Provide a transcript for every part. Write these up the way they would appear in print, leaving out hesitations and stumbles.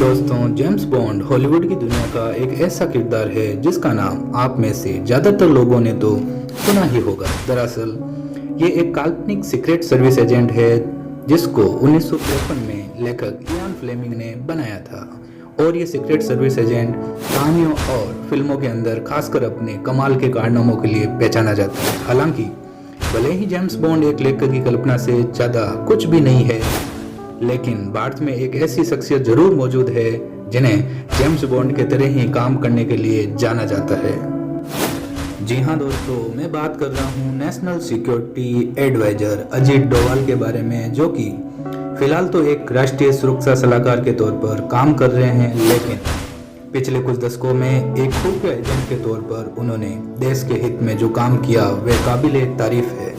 दोस्तों, James bond Hollywood की दुनिया का एक ऐसा किरदार है जिसका नाम आप में से ज़्यादातर लोगों ने तो सुना ही होगा। दरअसल ये एक काल्पनिक सीक्रेट सर्विस एजेंट है जिसको 1953 में लेखक इयान फ्लेमिंग ने बनाया था। और ये सीक्रेट सर्विस एजेंट कहानियों और फिल्मों के अंदर खासकर अपने कमाल के कारनामों के लिए पहचाना जाता है। हालांकि भले ही जेम्स बॉन्ड एक लेखक की कल्पना से ज़्यादा कुछ भी नहीं है, लेकिन भारत में एक ऐसी शख्सियत जरूर मौजूद है जिन्हें जेम्स बॉन्ड के तरह ही काम करने के लिए जाना जाता है। जी हाँ दोस्तों, मैं बात कर रहा हूँ national security adviser Ajit Doval के बारे में, जो कि फिलहाल तो एक राष्ट्रीय सुरक्षा सलाहकार के तौर पर काम कर रहे हैं, लेकिन पिछले कुछ दशकों में एक खुफिया एजेंट के तौर पर उन्होंने देश के हित में जो काम किया वह काबिले तारीफ है।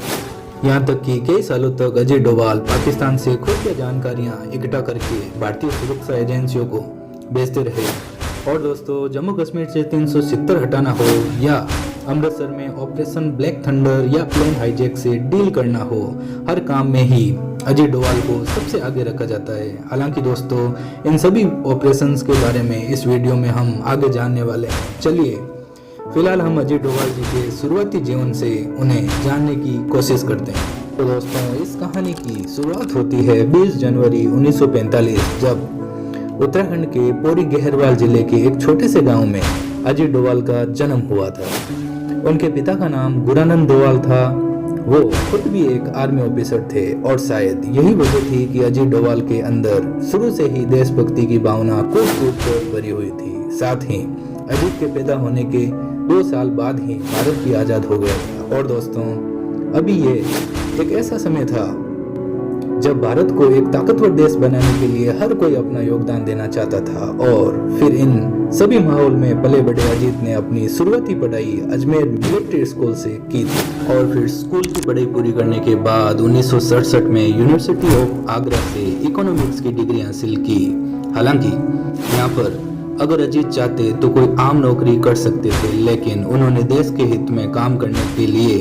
यहाँ तक कि कई सालों तक अजय डोवाल पाकिस्तान से खुफिया जानकारियाँ इकट्ठा करके भारतीय सुरक्षा एजेंसियों को भेजते रहे। और दोस्तों, जम्मू कश्मीर से 370 हटाना हो या अमृतसर में ऑपरेशन ब्लैक थंडर या प्लेन हाईजैक से डील करना हो, हर काम में ही अजय डोवाल को सबसे आगे रखा जाता है। हालांकि दोस्तों, इन सभी ऑपरेशंस के बारे में इस वीडियो में हम आगे जानने वाले हैं। चलिए फिलहाल हम अजय डोवाल जी के शुरुआती जीवन से उन्हें जानने की कोशिश करते हैं। तो दोस्तों, इस कहानी की शुरुआत होती है 20 जनवरी 1945, जब उत्तराखंड के पौड़ी गहरवाल जिले के एक छोटे से गांव में अजय डोवाल का जन्म हुआ था। उनके पिता का नाम गुरानंद डोवाल था। वो खुद भी एक आर्मी ऑफिसर थे और शायद यही वजह थी कि अजय डोवाल के अंदर शुरू से ही देशभक्ति की भावना कूट कूट कर भरी हुई थी। साथ ही अजीत के पैदा होने के 2 साल बाद ही भारत भी आज़ाद हो गया था। और दोस्तों, अभी ये एक ऐसा समय था जब भारत को एक ताकतवर देश बनाने के लिए हर कोई अपना योगदान देना चाहता था। और फिर इन सभी माहौल में पले बड़े अजीत ने अपनी शुरुआती पढ़ाई अजमेर मिलिट्री स्कूल से की थी। और फिर स्कूल की पढ़ाई पूरी करने के बाद 1967 में यूनिवर्सिटी ऑफ आगरा से इकोनॉमिक्स की डिग्री हासिल की। हालांकि यहाँ पर अगर अजीत चाहते तो कोई आम नौकरी कर सकते थे, लेकिन उन्होंने देश के हित में काम करने के लिए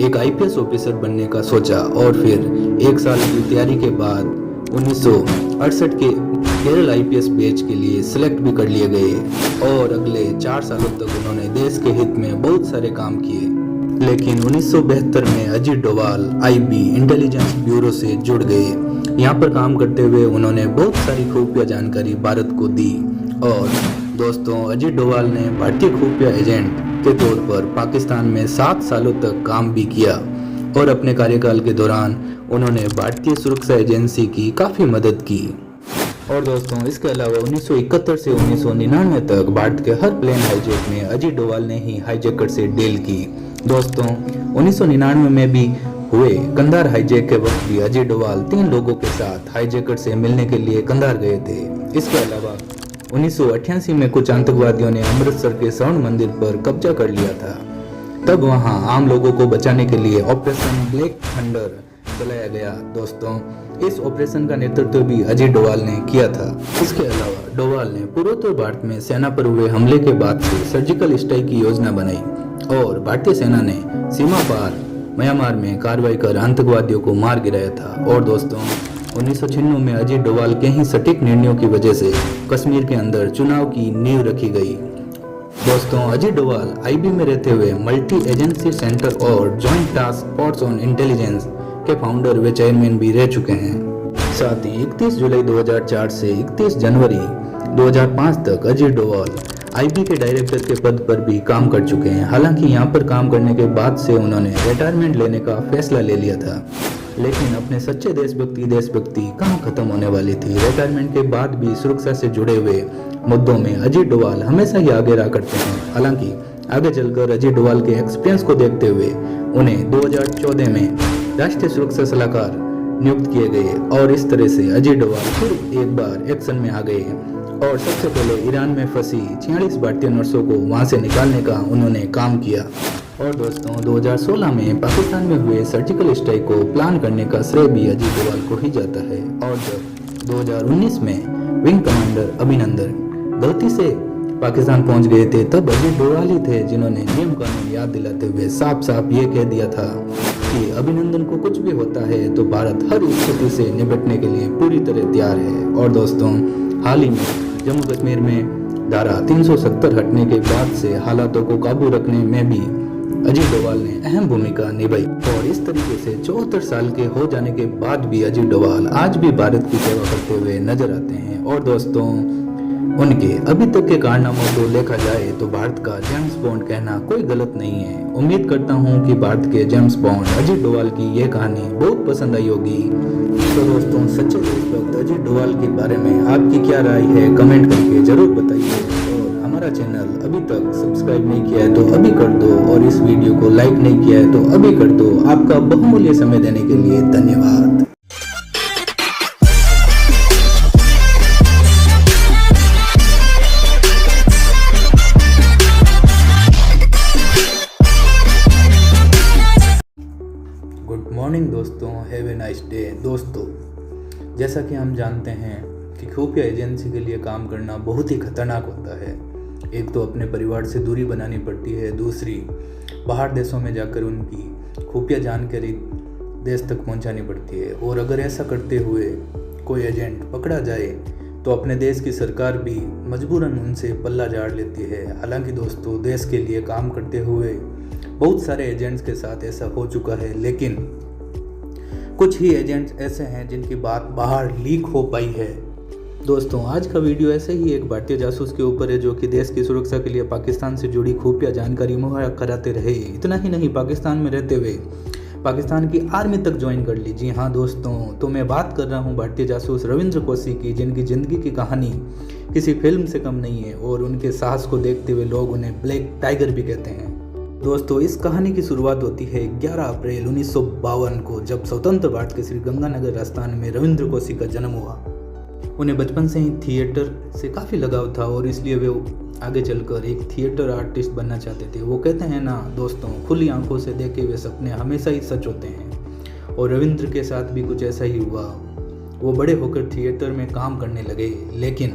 एक आईपीएस ऑफिसर बनने का सोचा। और फिर 1 साल की तैयारी के बाद 1968 के केरल आईपीएस बैच के लिए सिलेक्ट भी कर लिए गए। और अगले 4 सालों तक उन्होंने देश के हित में बहुत सारे काम किए। लेकिन 1972 में Ajit Doval IB intelligence bureau से जुड़ गए। यहाँ पर काम करते हुए उन्होंने बहुत सारी खुफिया जानकारी भारत को दी। और दोस्तों, अजीत डोवाल ने भारतीय खुफिया एजेंट के तौर पर पाकिस्तान में 7 सालों तक काम भी किया। और अपने कार्यकाल के दौरान उन्होंने भारतीय सुरक्षा एजेंसी की काफ़ी मदद की। और दोस्तों, इसके अलावा 1971 से 1999 तक भारत के हर प्लेन हाईजैक में अजीत डोवाल ने ही हाईजैकर से डील की। दोस्तों, 1999 में भी हुए कंधार हाईजैक के वक्त भी अजय डोवाल 3 लोगों के साथ हाईजैकर से मिलने के लिए कंधार गए थे। इसके अलावा 1988 में कुछ आतंकवादियों ने अमृतसर के स्वर्ण मंदिर पर कब्जा कर लिया था। तब वहां आम लोगों को बचाने के लिए ऑपरेशन ब्लैक थंडर चलाया गया। दोस्तों, इस ऑपरेशन का नेतृत्व भी अजय डोवाल ने किया था। इसके अलावा डोवाल ने पूर्वोत्तर भारत में सेना पर हुए हमले के बाद से सर्जिकल स्ट्राइक की योजना बनाई और भारतीय सेना ने सीमा पार म्यांमार में कार्रवाई कर आतंकवादियों को मार गिराया था। और दोस्तों, 1996 में अजय डोवाल के ही सटीक निर्णयों की वजह से कश्मीर के अंदर चुनाव की नींव रखी गई। दोस्तों, अजय डोवाल आईबी में रहते हुए मल्टी एजेंसी सेंटर और joint task force on intelligence के फाउंडर व चेयरमैन भी रह चुके हैं। साथ ही 31 जुलाई 2004 से 31 जनवरी 2005 तक अजय डोवाल आईबी के डायरेक्टर के पद पर भी काम कर चुके हैं। हालांकि यहाँ पर काम करने के बाद से उन्होंने रिटायरमेंट लेने का फैसला ले लिया था, लेकिन अपने सच्चे देशभक्ति कहाँ खत्म होने वाली थी। रिटायरमेंट के बाद भी सुरक्षा से जुड़े हुए मुद्दों में अजय डोवाल हमेशा ही आगे रहा करते हैं। हालांकि आगे चलकर अजय डोवाल के एक्सपीरियंस को देखते हुए उन्हें 2014 में राष्ट्रीय सुरक्षा सलाहकार नियुक्त किए गए। और इस तरह से अजय डोवाल फिर एक बार एक्शन में आ गए और सबसे पहले ईरान में फंसी 46 भारतीय नर्सों को वहां से निकालने का उन्होंने काम किया। और दोस्तों, 2016 में पाकिस्तान में हुए सर्जिकल स्ट्राइक को प्लान करने का श्रेय भी अजय डोवाल को ही जाता है। और जब 2019 में विंग कमांडर अभिनंदन गलती से पाकिस्तान पहुंच गए थे, तब अजय डोवाल ही थे जिन्होंने नियम कानून याद दिलाते हुए साफ साफ ये कह दिया था कि अभिनंदन को कुछ भी होता है तो भारत हर स्थिति से निपटने के लिए पूरी तरह तैयार है। और दोस्तों, हाल ही में जम्मू कश्मीर में धारा 370 हटने के बाद से हालातों को काबू रखने में भी अजीत डोभाल ने अहम भूमिका निभाई और इस तरीके से 74 साल के हो जाने के बाद भी अजीत डोभाल आज भी भारत की सेवा करते हुए नजर आते हैं। और दोस्तों, उनके अभी तक के कारनामों को देखा जाए तो भारत का जेम्स बॉन्ड कहना कोई गलत नहीं है। उम्मीद करता हूं कि भारत के जेम्स बॉन्ड अजीत डोभाल की यह कहानी बहुत पसंद आई होगी। तो दोस्तों, सच्चे देशभक्त अजीत डोभाल के बारे में आपकी क्या राय है, कमेंट करके जरूर बताइए। और हमारा चैनल अभी तक सब्सक्राइब नहीं किया है तो अभी कर दो, और इस वीडियो को लाइक नहीं किया है तो अभी कर दो। आपका बहुमूल्य समय देने के लिए धन्यवाद। गुड मॉर्निंग दोस्तों, हैव ए नाइस डे। दोस्तों, जैसा कि हम जानते हैं कि खुफिया एजेंसी के लिए काम करना बहुत ही खतरनाक होता है। एक तो अपने परिवार से दूरी बनानी पड़ती है, दूसरी बाहर देशों में जाकर उनकी खुफिया जानकारी देश तक पहुंचानी पड़ती है। और अगर ऐसा करते हुए कोई एजेंट पकड़ा जाए तो अपने देश की सरकार भी मजबूरन उनसे पल्ला झाड़ लेती है। हालांकि दोस्तों, देश के लिए काम करते हुए बहुत सारे एजेंट्स के साथ ऐसा हो चुका है, लेकिन कुछ ही एजेंट्स ऐसे हैं जिनकी बात बाहर लीक हो पाई है। दोस्तों, आज का वीडियो ऐसे ही एक भारतीय जासूस के ऊपर है जो कि देश की सुरक्षा के लिए पाकिस्तान से जुड़ी खुफिया जानकारी मुहैया कराते रहे। इतना ही नहीं, पाकिस्तान में रहते हुए पाकिस्तान की आर्मी तक ज्वाइन कर ली। जी हाँ दोस्तों, तो मैं बात कर रहा हूँ भारतीय जासूस रविंद्र कोसी की, जिनकी ज़िंदगी की कहानी किसी फिल्म से कम नहीं है और उनके साहस को देखते हुए लोग उन्हें ब्लैक टाइगर भी कहते हैं। दोस्तों, इस कहानी की शुरुआत होती है 11 अप्रैल 1952 को, जब स्वतंत्र भारत के श्रीगंगानगर राजस्थान में रविंद्र कोसी का जन्म हुआ। उन्हें बचपन से ही थिएटर से काफ़ी लगाव था और इसलिए वे आगे चलकर एक थिएटर आर्टिस्ट बनना चाहते थे। वो कहते हैं ना दोस्तों, खुली आंखों से देखे हुए सपने हमेशा ही सच होते हैं, और रविंद्र के साथ भी कुछ ऐसा ही हुआ। वो बड़े होकर थिएटर में काम करने लगे, लेकिन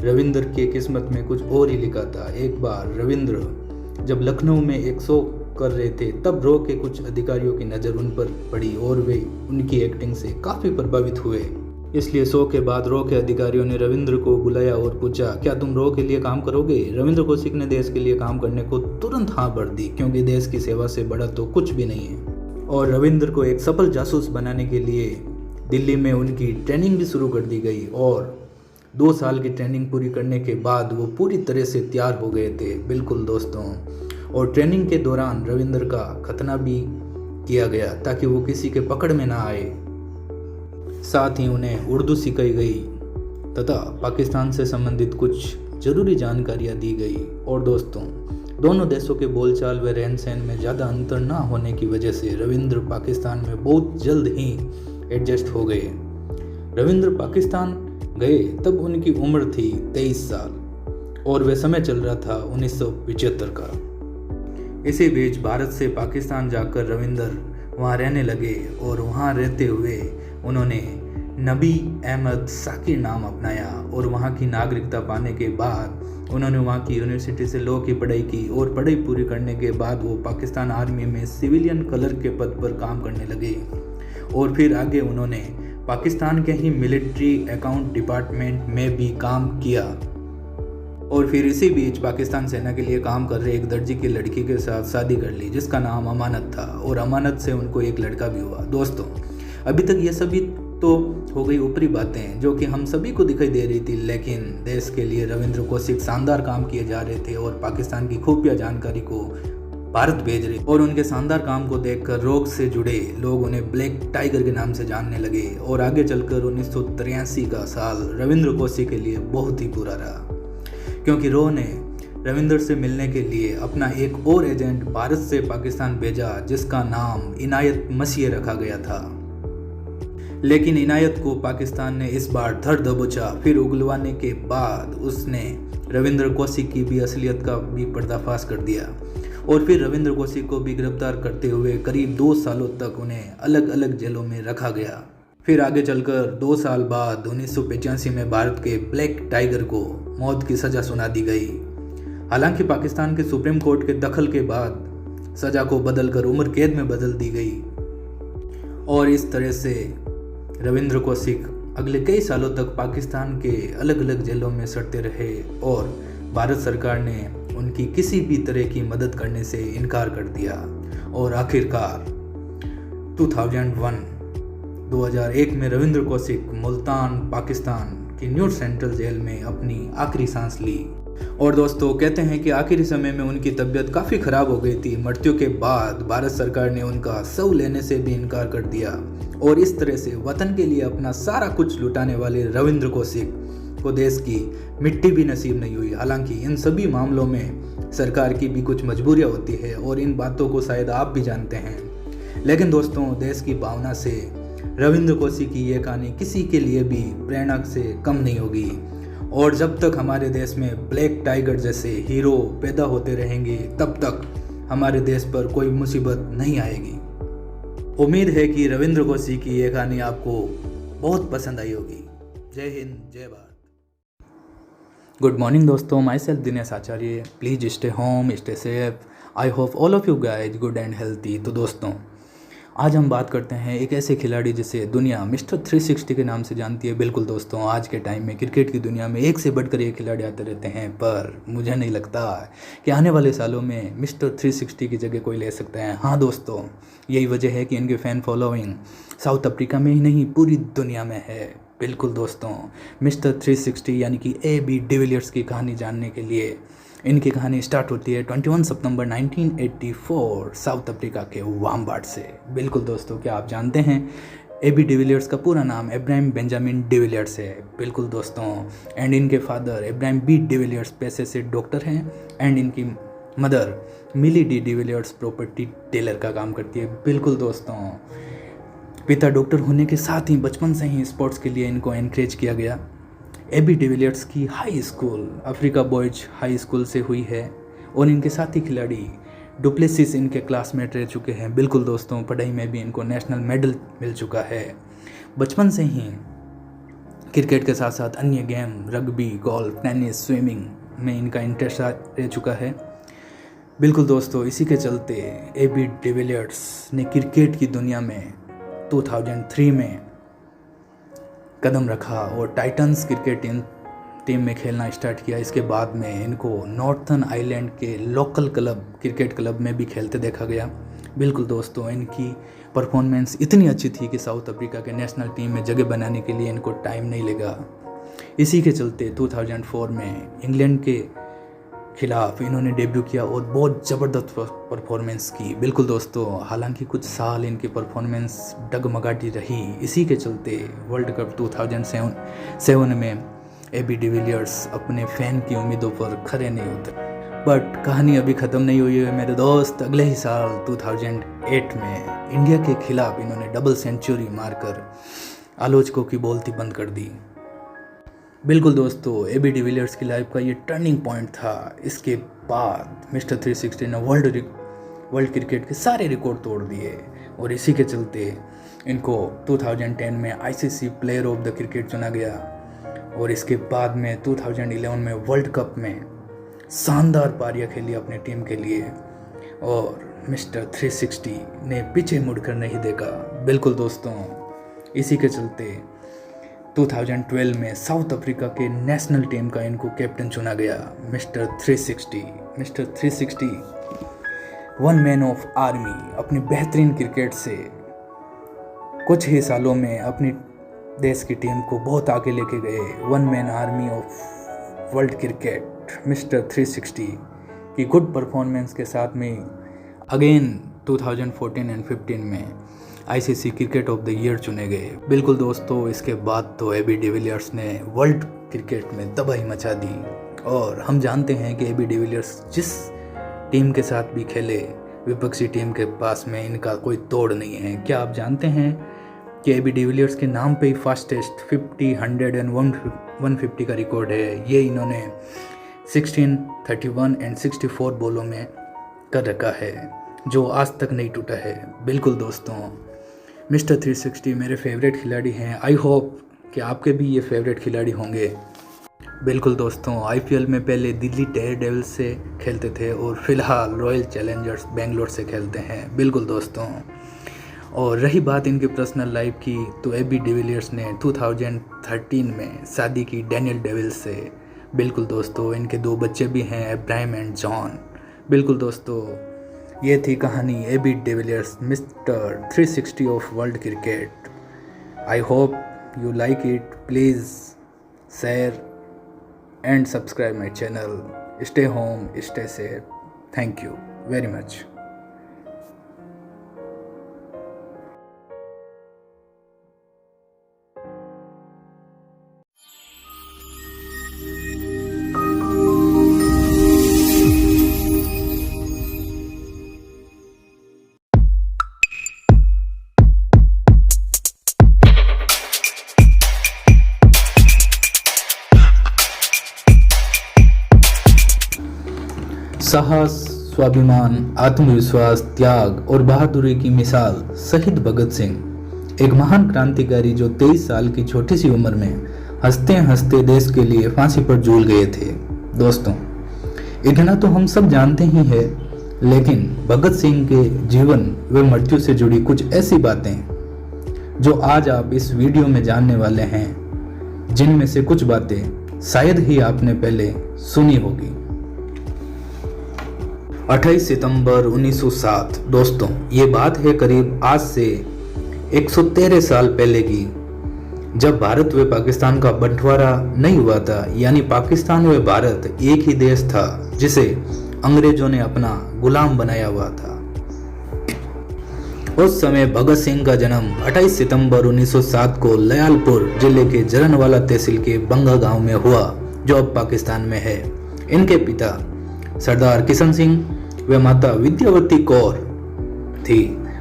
रविंद्र की किस्मत में कुछ और ही लिखा था। एक बार रविंद्र जब लखनऊ में एक शो कर रहे थे, तब रॉ के कुछ अधिकारियों की नज़र उन पर पड़ी और वे उनकी एक्टिंग से काफ़ी प्रभावित हुए। इसलिए शो के बाद रॉ के अधिकारियों ने रविंद्र को बुलाया और पूछा, क्या तुम रॉ के लिए काम करोगे? रविंद्र कौशिक ने देश के लिए काम करने को तुरंत हाँ भर दी, क्योंकि देश की सेवा से बड़ा तो कुछ भी नहीं है। और रविंद्र को एक सफल जासूस बनाने के लिए दिल्ली में उनकी ट्रेनिंग भी शुरू कर दी गई, और 2 साल की ट्रेनिंग पूरी करने के बाद वो पूरी तरह से तैयार हो गए थे। बिल्कुल दोस्तों, और ट्रेनिंग के दौरान रविंद्र का खतना भी किया गया ताकि वो किसी के पकड़ में ना आए। साथ ही उन्हें उर्दू सिखाई गई तथा पाकिस्तान से संबंधित कुछ जरूरी जानकारियाँ दी गई। और दोस्तों, दोनों देशों के बोलचाल व रहन सहन में ज़्यादा अंतर ना होने की वजह से रविंद्र पाकिस्तान में बहुत जल्द ही एडजस्ट हो गए। रविंद्र पाकिस्तान गए तब उनकी उम्र थी 23 साल और वह समय चल रहा था 1975 का। इसी बीच भारत से पाकिस्तान जाकर रविंद्र वहाँ रहने लगे और वहाँ रहते हुए उन्होंने नबी अहमद साकिर नाम अपनाया। और वहाँ की नागरिकता पाने के बाद उन्होंने वहाँ की यूनिवर्सिटी से लॉ की पढ़ाई की, और पढ़ाई पूरी करने के बाद वो पाकिस्तान आर्मी में सिविलियन कलर के पद पर काम करने लगे। और फिर आगे उन्होंने पाकिस्तान के ही मिलिट्री अकाउंट डिपार्टमेंट में भी काम किया। और फिर इसी बीच पाकिस्तान सेना के लिए काम कर रहे एक दर्जी की लड़की के साथ शादी कर ली, जिसका नाम अमानत था, और अमानत से उनको एक लड़का भी हुआ। दोस्तों, अभी तक ये सभी तो हो गई ऊपरी बातें जो कि हम सभी को दिखाई दे रही थी, लेकिन देश के लिए रविंद्र कौशिक शानदार काम किए जा रहे थे और पाकिस्तान की खुफिया जानकारी को भारत भेज रहे। और उनके शानदार काम को देखकर रोग से जुड़े लोग उन्हें ब्लैक टाइगर के नाम से जानने लगे। और आगे चलकर 1983 का साल रविंद्र कौशिक के लिए बहुत ही बुरा रहा, क्योंकि रॉ ने रविंद्र से मिलने के लिए अपना एक और एजेंट भारत से पाकिस्तान भेजा, जिसका नाम इनायत मसीह रखा गया था। लेकिन इनायत को पाकिस्तान ने इस बार धर दबोचा। फिर उगलवाने के बाद उसने रविंद्र कौशिक की भी असलियत का भी पर्दाफाश कर दिया, और फिर रविंद्र कौशिक को भी गिरफ्तार करते हुए करीब 2 सालों तक उन्हें अलग अलग जेलों में रखा गया। फिर आगे चलकर 2 साल बाद 1985 में भारत के ब्लैक टाइगर को मौत की सज़ा सुना दी गई। हालांकि पाकिस्तान के सुप्रीम कोर्ट के दखल के बाद सज़ा को बदलकर उम्र कैद में बदल दी गई, और इस तरह से रविंद्र कौशिक अगले कई सालों तक पाकिस्तान के अलग अलग जेलों में सड़ते रहे और भारत सरकार ने उनकी किसी भी तरह की मदद करने से इनकार कर दिया और आखिरकार 2001 में रविंद्र कौशिक मुल्तान पाकिस्तान की न्यू सेंट्रल जेल में अपनी आखिरी सांस ली। और दोस्तों कहते हैं कि आखिरी समय में उनकी तबीयत काफ़ी ख़राब हो गई थी। मृत्यु के बाद भारत सरकार ने उनका शव लेने से भी इनकार कर दिया और इस तरह से वतन के लिए अपना सारा कुछ लुटाने वाले रविंद्र कौशिक को देश की मिट्टी भी नसीब नहीं हुई। हालांकि इन सभी मामलों में सरकार की भी कुछ मजबूरियां होती है और इन बातों को शायद आप भी जानते हैं, लेकिन दोस्तों देश की भावना से रविंद्र कौशिक की ये कहानी किसी के लिए भी प्रेरणा से कम नहीं होगी। और जब तक हमारे देश में ब्लैक टाइगर जैसे हीरो पैदा होते रहेंगे तब तक हमारे देश पर कोई मुसीबत नहीं आएगी। उम्मीद है कि रविंद्र कौशिक की ये कहानी आपको बहुत पसंद आई होगी। जय हिंद, जय भारत। गुड मॉर्निंग दोस्तों, my self Dinesh Acharya. Please stay home, stay safe. I hope all of you guys good and healthy. तो दोस्तों आज हम बात करते हैं एक ऐसे खिलाड़ी जिसे दुनिया मिस्टर 360 के नाम से जानती है। बिल्कुल दोस्तों, आज के टाइम में क्रिकेट की दुनिया में एक से बढ़कर एक खिलाड़ी आते रहते हैं, पर मुझे नहीं लगता कि आने वाले सालों में मिस्टर 360 की जगह कोई ले सकता है। हाँ दोस्तों, यही वजह है कि इनके फ़ैन फॉलोइंग साउथ अफ्रीका में ही नहीं पूरी दुनिया में है। बिल्कुल दोस्तों, मिस्टर 360 यानी कि AB डिविलियर्स की कहानी जानने के लिए इनकी कहानी स्टार्ट होती है 21 सितंबर 1984 साउथ अफ्रीका के वाम्बाट से। बिल्कुल दोस्तों, क्या आप जानते हैं AB डिविलियर्स का पूरा नाम इब्राहिम बेंजामिन डिविलियर्स है। बिल्कुल दोस्तों, एंड इनके फादर इब्राहिम B डिविलियर्स पैसे से डॉक्टर हैं एंड इनकी मदर मिली D डिविलियर्स प्रॉपर्टी टेलर का काम करती है। बिल्कुल दोस्तों, पिता डॉक्टर होने के साथ ही बचपन से ही स्पोर्ट्स के लिए इनको एनकरेज किया गया। AB डिविलियर्स की high school Africa boys high school से हुई है और इनके साथी खिलाड़ी डुप्लेसिस इनके क्लासमेट रह चुके हैं। बिल्कुल दोस्तों, पढ़ाई में भी इनको नेशनल मेडल मिल चुका है। बचपन से ही क्रिकेट के साथ साथ अन्य game rugby, golf, tennis, swimming में इनका इंटरेस्ट रह चुका है। बिल्कुल दोस्तों, इसी के चलते AB डिविलियर्स ने क्रिकेट की दुनिया में 2003 में कदम रखा और टाइटंस क्रिकेट टीम में खेलना स्टार्ट किया। इसके बाद में इनको नॉर्थर्न आइलैंड के लोकल क्रिकेट क्लब में भी खेलते देखा गया। बिल्कुल दोस्तों, इनकी परफॉर्मेंस इतनी अच्छी थी कि साउथ अफ्रीका के नेशनल टीम में जगह बनाने के लिए इनको टाइम नहीं लगा। इसी के चलते 2004 में इंग्लैंड के खिलाफ इन्होंने डेब्यू किया और बहुत ज़बरदस्त परफॉर्मेंस की। बिल्कुल दोस्तों, हालांकि कुछ साल इनकी परफॉर्मेंस डगमगाती रही। इसी के चलते वर्ल्ड कप 2007 में AB डिविलियर्स अपने फ़ैन की उम्मीदों पर खरे नहीं उतरे। बट कहानी अभी ख़त्म नहीं हुई है मेरे दोस्त। अगले ही साल 2008 में इंडिया के खिलाफ इन्होंने डबल सेंचुरी मारकर आलोचकों की बोलती बंद कर दी। बिल्कुल दोस्तों, AB डिविलियर्स की लाइफ का ये टर्निंग पॉइंट था। इसके बाद मिस्टर 360 ने वर्ल्ड क्रिकेट के सारे रिकॉर्ड तोड़ दिए और इसी के चलते इनको 2010 में ICC player of the cricket चुना गया और इसके बाद में 2011 में वर्ल्ड कप में शानदार पारियां खेली अपनी टीम के लिए और मिस्टर 360 ने पीछे मुड़कर नहीं देखा। बिल्कुल दोस्तों, इसी के चलते 2012 में साउथ अफ्रीका के नेशनल टीम का इनको कैप्टन चुना गया। Mister 360 one man of army अपनी बेहतरीन क्रिकेट से कुछ ही सालों में अपनी देश की टीम को बहुत आगे लेके गए। One man army of world cricket mister 360 की गुड परफॉर्मेंस के साथ में अगेन 2014 एंड 15 में ICC cricket of the year चुने गए। बिल्कुल दोस्तों, इसके बाद तो AB डिविलियर्स ने वर्ल्ड क्रिकेट में तबाही मचा दी और हम जानते हैं कि AB डिविलियर्स जिस टीम के साथ भी खेले विपक्षी टीम के पास में इनका कोई तोड़ नहीं है। क्या आप जानते हैं कि AB डिविलियर्स के नाम पे ही फास्टेस्ट 50, 100 एंड 150 का रिकॉर्ड है। ये इन्होंने 16, 31 एंड 64 बॉलों में कर रखा है जो आज तक नहीं टूटा है। बिल्कुल दोस्तों, मिस्टर 360 मेरे फेवरेट खिलाड़ी हैं। आई होप कि आपके भी ये फेवरेट खिलाड़ी होंगे। बिल्कुल दोस्तों, IPL में पहले दिल्ली डेयरडेविल्स से खेलते थे और फिलहाल रॉयल चैलेंजर्स बेंगलोर से खेलते हैं। बिल्कुल दोस्तों, और रही बात इनके पर्सनल लाइफ की, तो एबी डिविलियर्स ने 2013 में शादी की डैनियल डेविल्स से। बिल्कुल दोस्तों, इनके 2 बच्चे भी हैं, अब्राहम एंड जॉन। बिल्कुल दोस्तों, ये थी कहानी AB de Villiers, mister 360 of world cricket. I hope you like it. Please share and subscribe my channel. Stay home, stay safe. Thank you very much. साहस, स्वाभिमान, आत्मविश्वास, त्याग और बहादुरी की मिसाल शहीद भगत सिंह, एक महान क्रांतिकारी जो 23 साल की छोटी सी उम्र में हंसते हंसते देश के लिए फांसी पर झूल गए थे। दोस्तों, इतना तो हम सब जानते ही हैं, लेकिन भगत सिंह के जीवन व मृत्यु से जुड़ी कुछ ऐसी बातें जो आज आप इस वीडियो में जानने वाले हैं, जिनमें से कुछ बातें शायद ही आपने पहले सुनी होगी। 28 सितंबर 1907। दोस्तों, ये बात है करीब आज से 113 साल पहले की, जब भारत व पाकिस्तान का बंटवारा नहीं हुआ था। यानी पाकिस्तान व भारत एक ही देश था, जिसे अंग्रेजों ने अपना गुलाम बनाया हुआ था। उस समय भगत सिंह का जन्म 28 सितंबर 1907 को लयालपुर जिले के जरनवाला तहसील के बंगा गांव में हुआ, जो अब पाकिस्तान में है। इनके पिता सरदार किशन सिंह व माता विद्यावती कौर थी।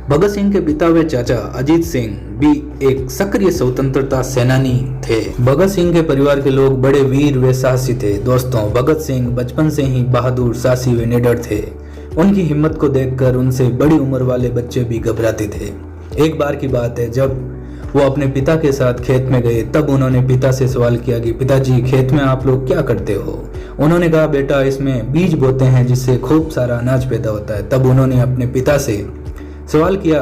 भगत सिंह के पिता व चाचा अजीत सिंह भी एक सक्रिय स्वतंत्रता सेनानी थे। भगत सिंह के परिवार के लोग बड़े वीर व साहसी थे। दोस्तों, भगत सिंह बचपन से ही बहादुर, साहसी व निडर थे। उनकी हिम्मत को देखकर उनसे बड़ी उम्र वाले बच्चे भी घबराते थे। एक बार की बात है, जब वो अपने पिता के साथ खेत में गए, तब उन्होंने पिता से सवाल किया कि पिताजी, खेत में आप लोग क्या करते हो? उन्होंने कहा, बेटा, इसमें बीज बोते हैं जिससे खूब सारा अनाज पैदा होता है। तब उन्होंने अपने पिता से सवाल किया,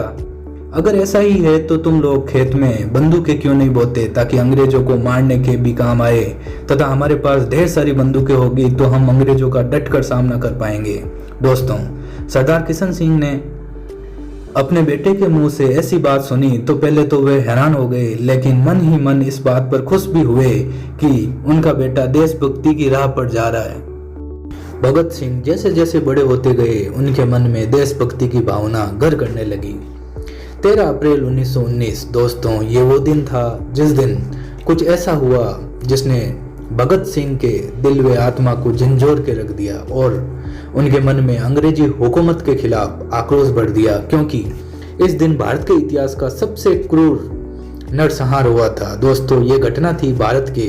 अगर ऐसा ही है तो तुम लोग खेत में बंदूकें क्यों नहीं बोते, ताकि अंग्रेजों को मारने के भी काम आए, तथा हमारे पास ढेर सारी बंदूकें होगी तो हम अंग्रेजों का डटकर सामना कर पाएंगे। दोस्तों, सरदार किशन सिंह ने अपने बेटे के मुंह से ऐसी बात सुनी तो पहले तो वे हैरान हो गए, लेकिन मन ही मन इस बात पर खुश भी हुए कि उनका बेटा देशभक्ति की राह पर जा रहा है। भगत सिंह जैसे जैसे बड़े होते गए, उनके मन में देशभक्ति की भावना घर करने लगी। 13 अप्रैल 1919। दोस्तों, ये वो दिन था जिस दिन कुछ ऐसा हुआ जिसने भगत सिंह के दिल व आत्मा को झंझोर के रख दिया और उनके मन में अंग्रेजी हुकूमत के खिलाफ आक्रोश भर दिया, क्योंकि इस दिन भारत के इतिहास का सबसे क्रूर नरसंहार हुआ था। दोस्तों, ये घटना थी भारत के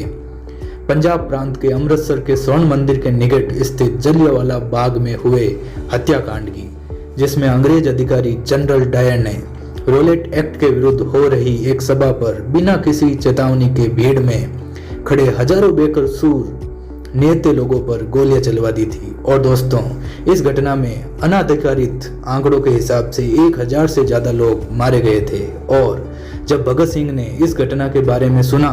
पंजाब प्रांत के अमृतसर के स्वर्ण मंदिर के निकट स्थित जलियांवाला बाग में हुए हत्याकांड की, जिसमें अंग्रेज अधिकारी जनरल डायर ने रोलेट एक्ट के विरुद्ध हो रही एक सभा पर बिना किसी चेतावनी के भीड़ में खड़े हजारों बेकसूर निहत्थे लोगों पर गोलियां चलवा दी थी। और दोस्तों, इस घटना में अनाधिकारित आंकड़ों के हिसाब से 1000 से ज्यादा लोग मारे गए थे। और जब भगत सिंह ने इस घटना के बारे में सुना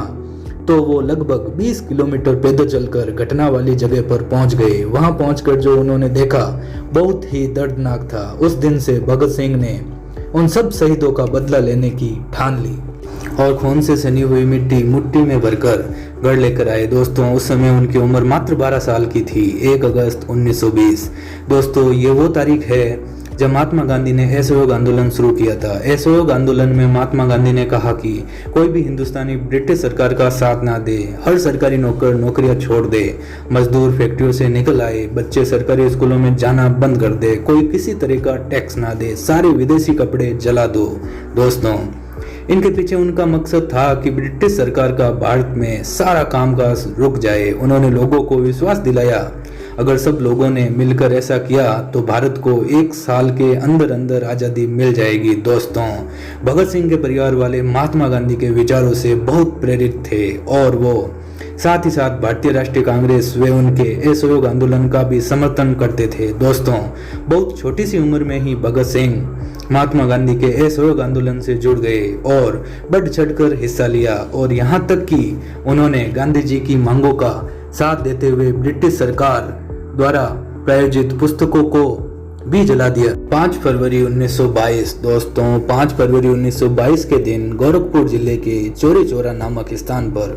तो वो लगभग 20 किलोमीटर पैदल चलकर घटना वाली जगह पर पहुंच गए। वहां पहुंचकर जो उन्होंने देखा बहुत ही दर्दनाक था। उस दिन से भगत सिंह ने उन सब शहीदों का बदला लेने की ठान ली और खून से सनी हुई मिट्टी मुट्ठी में भरकर घर लेकर आए। दोस्तों, उस समय उनकी उम्र मात्र 12 साल की थी। 1 अगस्त 1920। दोस्तों, ये वो तारीख है जब महात्मा गांधी ने असहयोग आंदोलन शुरू किया था। असहयोग आंदोलन में महात्मा गांधी ने कहा कि कोई भी हिंदुस्तानी ब्रिटिश सरकार का साथ ना दे, हर सरकारी नौकर नौकरियां छोड़ दे, मजदूर फैक्ट्रियों से निकल आए, बच्चे सरकारी स्कूलों में जाना बंद कर दे, कोई किसी तरह का टैक्स ना दे, सारे विदेशी कपड़े जला दो। दोस्तों, इनके पीछे उनका मकसद था कि ब्रिटिश सरकार का भारत में सारा कामकाज रुक जाए। उन्होंने लोगों को विश्वास दिलाया, अगर सब लोगों ने मिलकर ऐसा किया तो भारत को 1 साल के अंदर अंदर आज़ादी मिल जाएगी। दोस्तों, भगत सिंह के परिवार वाले महात्मा गांधी के विचारों से बहुत प्रेरित थे और वो साथ ही साथ भारतीय राष्ट्रीय कांग्रेस व उनके असहयोग आंदोलन का भी समर्थन करते थे। दोस्तों, बहुत छोटी सी उम्र में ही भगत सिंह महात्मा गांधी के असहयोग आंदोलन से जुड़ गए और बढ़ चढ़कर हिस्सा लिया और यहाँ तक कि उन्होंने गांधी जी की मांगों का साथ देते हुए ब्रिटिश सरकार द्वारा प्रायोजित पुस्तकों को भी जला दिया। 5 फरवरी 1922 दोस्तों 5 फरवरी 1922 के दिन गोरखपुर जिले के चौरी चौरा नामक स्थान पर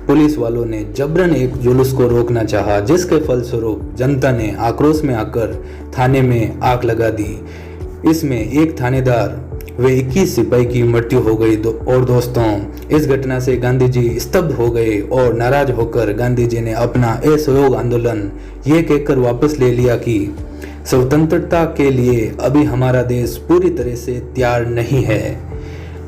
पुलिस वालों ने जबरन एक जुलूस को रोकना चाहा, जिसके फलस्वरूप जनता ने आक्रोश में आकर थाने में आग लगा दी। इसमें एक थानेदार व 21 सिपाही की मृत्यु हो गई। और दोस्तों इस घटना से गांधी जी स्तब्ध हो गए और नाराज होकर गांधी जी ने अपना असहयोग आंदोलन ये कहकर वापस ले लिया कि स्वतंत्रता के लिए अभी हमारा देश पूरी तरह से तैयार नहीं है।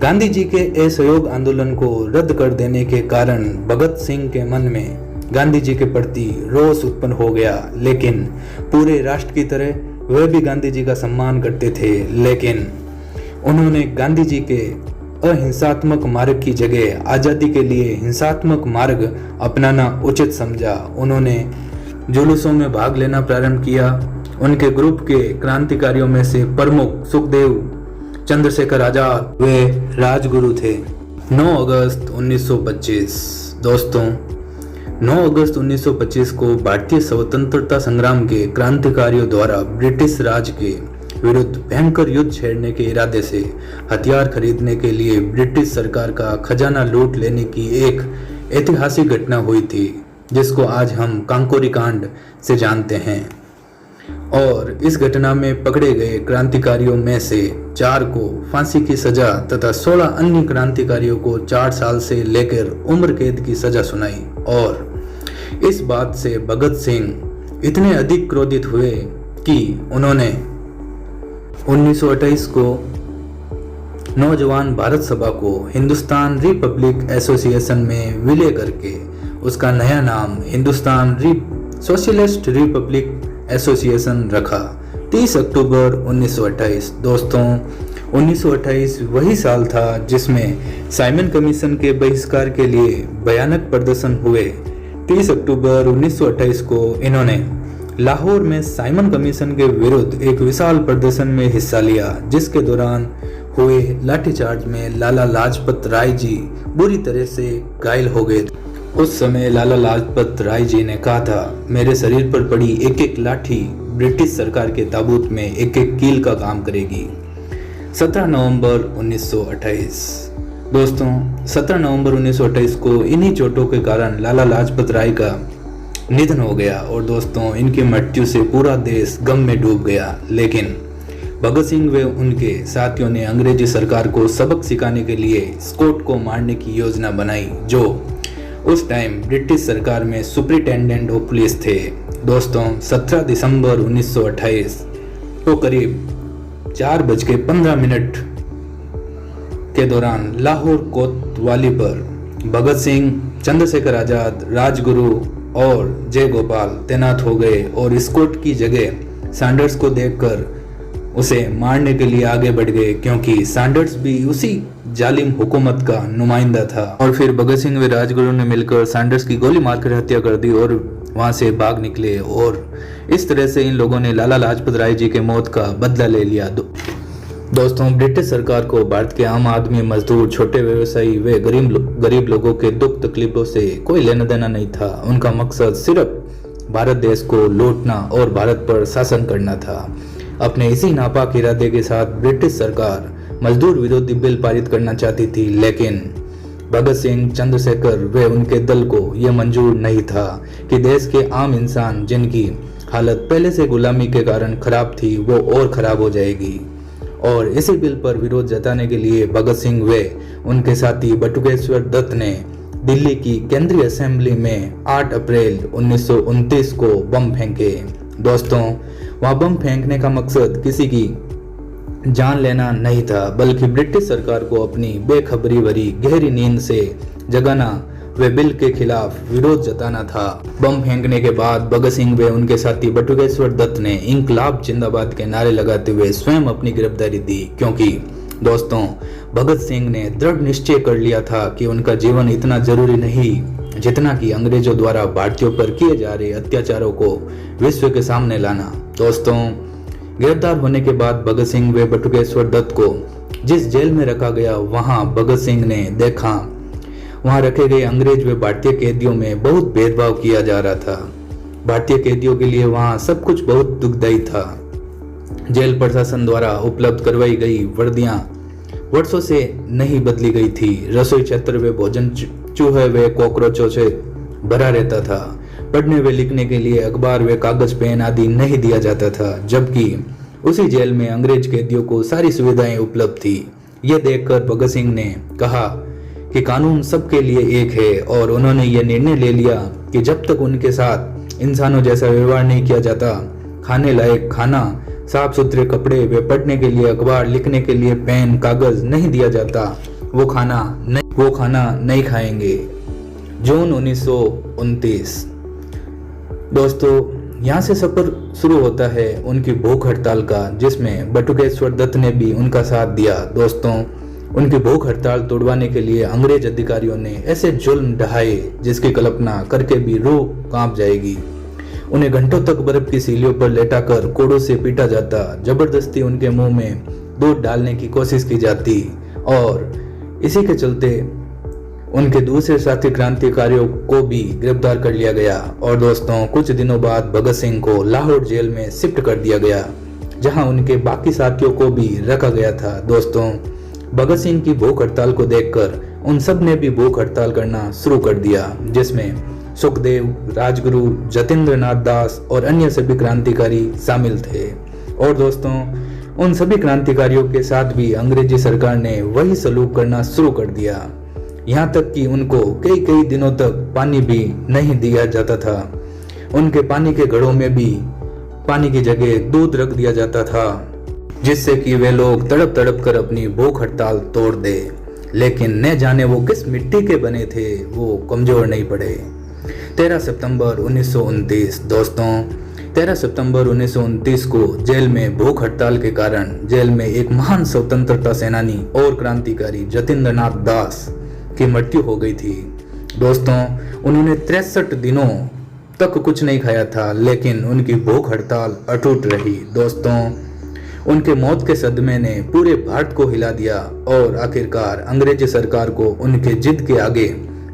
गांधी जी के असहयोग आंदोलन को रद्द कर देने के कारण भगत सिंह के मन में गांधी जी के प्रति रोष उत्पन्न हो गया, लेकिन पूरे राष्ट्र की तरह वह भी गांधी जी का सम्मान करते थे। लेकिन उन्होंने गांधी जी के अहिंसात्मक मार्ग की जगह आज़ादी के लिए हिंसात्मक मार्ग अपनाना उचित समझा। उन्होंने जुलूसों में भाग लेना प्रारंभ किया। उनके ग्रुप के क्रांतिकारियों में से प्रमुख सुखदेव, चंद्रशेखर आजाद वे राजगुरु थे। 9 अगस्त 1925 दोस्तों 9 अगस्त 1925 को भारतीय स्वतंत्रता संग्राम के क्रांतिकारियों द्वारा ब्रिटिश राज के विरुद्ध भयंकर युद्ध छेड़ने के इरादे से हथियार खरीदने के लिए ब्रिटिश सरकार का खजाना लूट लेने की एक ऐतिहासिक घटना हुई थी, जिसको आज हम कांकोरी कांड से जानते हैं। और इस घटना में पकड़े गए क्रांतिकारियों में से 4 को फांसी की सजा तथा 16 अन्य क्रांतिकारियों को 4 साल से लेकर उम्र कैद की सजा सुनाई। और इस बात से भगत सिंह इतने अधिक क्रोधित हुए कि उन्होंने 1928 को नौजवान भारत सभा को हिंदुस्तान रिपब्लिक एसोसिएशन में विलय करके उसका नया नाम हिंदुस्तान सोशलिस्ट रिपब्लिक एसोसिएशन रखा। 30 अक्टूबर 1928 दोस्तों 1928 वही साल था जिसमें साइमन कमीशन के बहिष्कार के लिए भयानक प्रदर्शन हुए। 30 अक्टूबर 1928 को इन्होंने लाहौर में साइमन कमीशन के विरुद्ध एक विशाल प्रदर्शन में हिस्सा लिया, जिसके दौरान हुए लाठीचार्ज में लाला लाजपत राय जी बुरी तरह से घायल हो गए। उस समय लाला लाजपत राय जी ने कहा था, मेरे शरीर पर पड़ी एक एक लाठी ब्रिटिश सरकार के ताबूत में एक एक कील का काम करेगी। 17 नवंबर 1928 दोस्तों 17 नवंबर 1928 को इन्हीं चोटों के कारण लाला लाजपत राय का निधन हो गया। और दोस्तों इनकी मृत्यु से पूरा देश गम में डूब गया। लेकिन भगत सिंह व उनके साथियों ने अंग्रेजी सरकार को सबक सिखाने के लिए स्कॉट को मारने की योजना बनाई, जो उस टाइम ब्रिटिश सरकार में सुपरिटेंडेंट ऑफ पुलिस थे। दोस्तों 17 दिसंबर 1928 को करीब 4:15 के दौरान लाहौर कोतवाली पर भगत सिंह, चंद्रशेखर आजाद, राजगुरु और जय गोपाल तैनात हो गए और स्कॉट की जगह सैंडर्स को देखकर उसे मारने के लिए आगे बढ़ गए, क्योंकि सैंडर्स भी उसी जालिम हुकूमत का नुमाइंदा था। और फिर भगत सिंह व राजगुरु ने मिलकर सैंडर्स की गोली मारकर हत्या कर दी और वहां से भाग निकले। और इस तरह से इन लोगों ने लाला लाजपत राय जी के मौत का बदला ले लिया। दोस्तों ब्रिटिश सरकार को भारत के आम आदमी, मजदूर, छोटे व्यवसायी व गरीब लोगों के दुख तकलीफों से कोई लेना देना नहीं था। उनका मकसद सिर्फ भारत देश को लूटना और भारत पर शासन करना था। अपने इसी नापाक इरादे के साथ ब्रिटिश सरकार मजदूर विरोधी बिल पारित करना चाहती थी, लेकिन भगत सिंह, चंद्रशेखर व उनके दल को यह मंजूर नहीं था कि देश के आम इंसान, जिनकी हालत पहले से गुलामी के कारण खराब थी, वो और खराब हो जाएगी। और इसी बिल पर विरोध जताने के लिए भगत सिंह व उनके साथी बटुकेश्वर दत्त ने दिल्ली की केंद्रीय असेंबली में 8 अप्रैल 1929 को बम फेंके। दोस्तों वहां बम फेंकने का मकसद किसी की जान लेना नहीं था, बल्कि ब्रिटिश सरकार को अपनी बेखबरी भरी गहरी नींद से जगाना व बिल के खिलाफ विरोध जताना था। बम फेंकने के बाद भगत सिंह व उनके साथी बटुकेश्वर दत्त ने इंकलाब जिंदाबाद के नारे लगाते हुए स्वयं अपनी गिरफ्तारी दी, क्योंकि दोस्तों भगत सिंह ने दृढ़ निश्चय कर लिया था कि उनका जीवन इतना जरूरी नहीं जितना कि अंग्रेजों द्वारा भारतीयों पर किए जा रहे अत्याचारों को विश्व के सामने लाना। दोस्तों गिरफ्तार होने के बाद भगत सिंह व बटुकेश्वर दत्त को जिस जेल में रखा गया, वहां भगत सिंह ने देखा वहां रखे गए अंग्रेज व भारतीय कैदियों में बहुत भेदभाव किया जा रहा था। भारतीय कैदियों के लिए वहां सब कुछ बहुत दुखदायी था। जेल प्रशासन द्वारा उपलब्ध करवाई गई वर्दियां वर्षों से नहीं बदली गई थी। रसोई क्षेत्र व भोजन चूहे व कॉकरोचों से भरा रहता था। पढ़ने व लिखने के लिए अखबार व कागज पेन आदि नहीं दिया जाता था, जबकि उसी जेल में अंग्रेज कैदियों को सारी सुविधाएं उपलब्ध थी। यह देखकर भगत सिंह ने कहा कि कानून सबके लिए एक है, और उन्होंने यह निर्णय ले लिया कि जब तक उनके साथ इंसानों जैसा व्यवहार नहीं किया जाता, खाने लायक खाना, साफ सुथरे कपड़े व पढ़ने के लिए अखबार, लिखने के लिए पेन कागज नहीं दिया जाता, वो खाना नहीं खाएंगे। जून 1929। दोस्तों, यहाँ से सफर शुरू होता है उनकी भूख हड़ताल का, जिसमें बटुकेश्वर दत्त ने भी उनका साथ दिया। दोस्तों, उनकी भूख हड़ताल तोड़वाने के लिए अंग्रेज अधिकारियों ने ऐसे जुल्म ढाए जिसकी कल्पना करके भी रूह कांप जाएगी। उन्हें घंटों तक बर्फ की सीलियों पर लेटाकर कोड़ों से पीटा जाता, जबरदस्ती उनके मुंह में दूध डालने की कोशिश की जाती, और इसी के चलते उनके दूसरे साथी क्रांतिकारियों को भी गिरफ्तार कर लिया गया। और दोस्तों, कुछ दिनों बाद भगत सिंह को लाहौर जेल में शिफ्ट कर दिया गया, जहां उनके बाकी साथियों को भी रखा गया था। दोस्तों, भगत सिंह की भूख हड़ताल को देखकर उन सब ने भी भूख हड़ताल करना शुरू कर दिया, जिसमें सुखदेव, राजगुरु, जतेंद्र नाथ दास और अन्य सभी क्रांतिकारी शामिल थे। और दोस्तों, उन सभी क्रांतिकारियों के साथ भी अंग्रेजी सरकार ने वही सलूक करना शुरू कर दिया, यहाँ तक कि उनको कई दिनों तक पानी भी नहीं दिया जाता था। उनके पानी के घड़ों में भी पानी की जगह दूध रख दिया जाता था, जिससे कि वे लोग तड़प कर अपनी भूख हड़ताल तोड़ दे। लेकिन न जाने वो किस मिट्टी के बने थे, वो कमजोर नहीं पड़े। 13 सितंबर 1929। दोस्तों, 13 सितंबर 1929 को जेल में भूख हड़ताल के कारण जेल में एक महान स्वतंत्रता सेनानी और क्रांतिकारी जतेंद्र नाथ दास की मृत्यु हो गई थी। दोस्तों, उन्होंने 63 दिनों तक कुछ नहीं खाया था, लेकिन उनकी भूख हड़ताल अटूट रही। दोस्तों, उनके मौत के सदमे ने पूरे भारत को हिला दिया, और आखिरकार अंग्रेजी सरकार को उनके जिद के आगे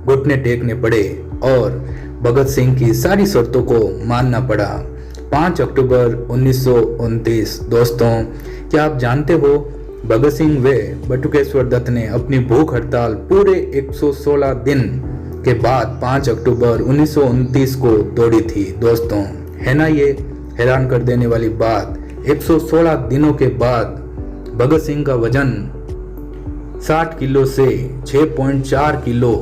घुटने टेकने पड़े और भगत सिंह की सारी शर्तों को मानना पड़ा। 5 अक्टूबर 1929। दोस्तों, क्या आप जानते हो, भगत सिंह व बटुकेश्वर दत्त ने अपनी भूख हड़ताल पूरे 116 दिन के बाद 5 अक्टूबर 1929 को तोड़ी थी। दोस्तों, है ना ये हैरान कर देने वाली बात। 116 दिनों के बाद भगत सिंह का वजन 60 किलो से 6.4 किलो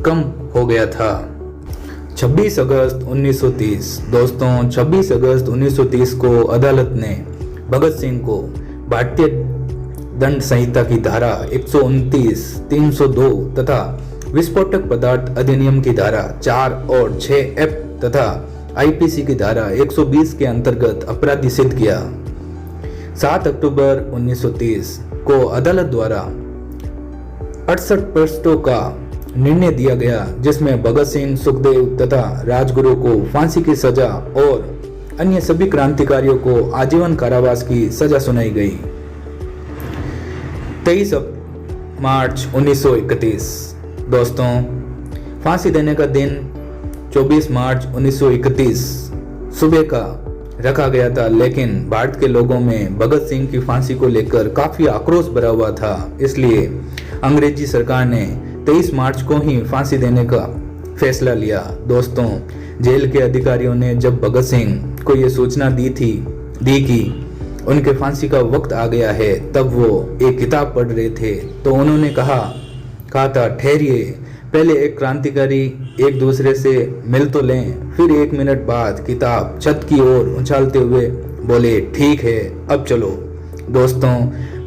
कम हो गया था। 26 अगस्त 1930। दोस्तों, 26 अगस्त 1930 को अदालत ने भगत सिंह को भारतीय दंड संहिता की धारा 129, 302 तथा विस्फोटक पदार्थ अधिनियम की धारा 4 और 6F तथा आईपीसी की धारा 120 के अंतर्गत अपराधी सिद्ध किया। 7 अक्टूबर 1930 को अदालत द्वारा 68 पृष्ठों का निर्णय दिया गया, जिसमें भगत सिंह, सुखदेव तथा राजगुरु को फांसी की सजा और अन्य सभी क्रांतिकारियों को आजीवन कारावास की सजा सुनाई गई। 23 मार्च 1931। दोस्तों, फांसी देने का दिन 24 मार्च 1931 सुबह का रखा गया था, लेकिन भारत के लोगों में भगत सिंह की फांसी को लेकर काफी आक्रोश भरा हुआ था। इसलिए अंग्रेजी सरकार ने 23 मार्च को ही फांसी देने का फैसला लिया। दोस्तों, जेल के अधिकारियों ने जब भगत सिंह को यह सूचना दी कि उनके फांसी का वक्त आ गया है, तब वो एक किताब पढ़ रहे थे, तो उन्होंने कहा था, ठहरिए, पहले एक क्रांतिकारी एक दूसरे से मिल तो लें। फिर 1 मिनट बाद किताब छत की ओर उछालते हुए बोले, ठीक है, अब चलो। दोस्तों,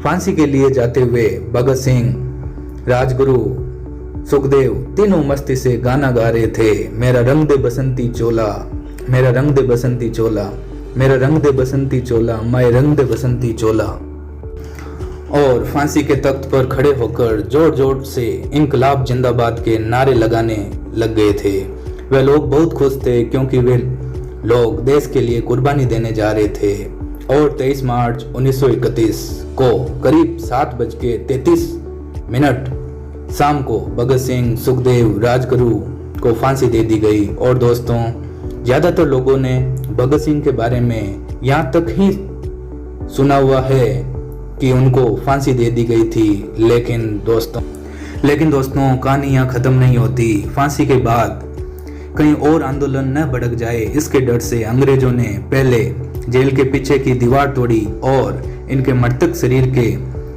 फांसी के लिए जाते हुए भगत सिंह, राजगुरु, सुखदेव तीनों मस्ती से गाना गा रहे थे, मेरा रंग दे बसंती चोला, मेरा रंग दे बसंती चोला, मेरा रंग दे बसंती चोला, मैं रंग दे बसंती चोला। और फांसी के तख्त पर खड़े होकर जोर जोर से इंकलाब जिंदाबाद के नारे लगाने लग गए थे। वे लोग बहुत खुश थे, क्योंकि वे लोग देश के लिए कुर्बानी देने जा रहे थे। और 23 मार्च 1931 को करीब 7:33 शाम को भगत सिंह, सुखदेव, राजगुरु को फांसी दे दी गई। और दोस्तों, ज़्यादातर लोगों ने भगत सिंह के बारे में यहाँ तक ही सुना हुआ है कि उनको फांसी दे दी गई थी, लेकिन दोस्तों कहानी यहाँ ख़त्म नहीं होती। फांसी के बाद कहीं और आंदोलन न भड़क जाए, इसके डर से अंग्रेजों ने पहले जेल के पीछे की दीवार तोड़ी और इनके मृतक शरीर के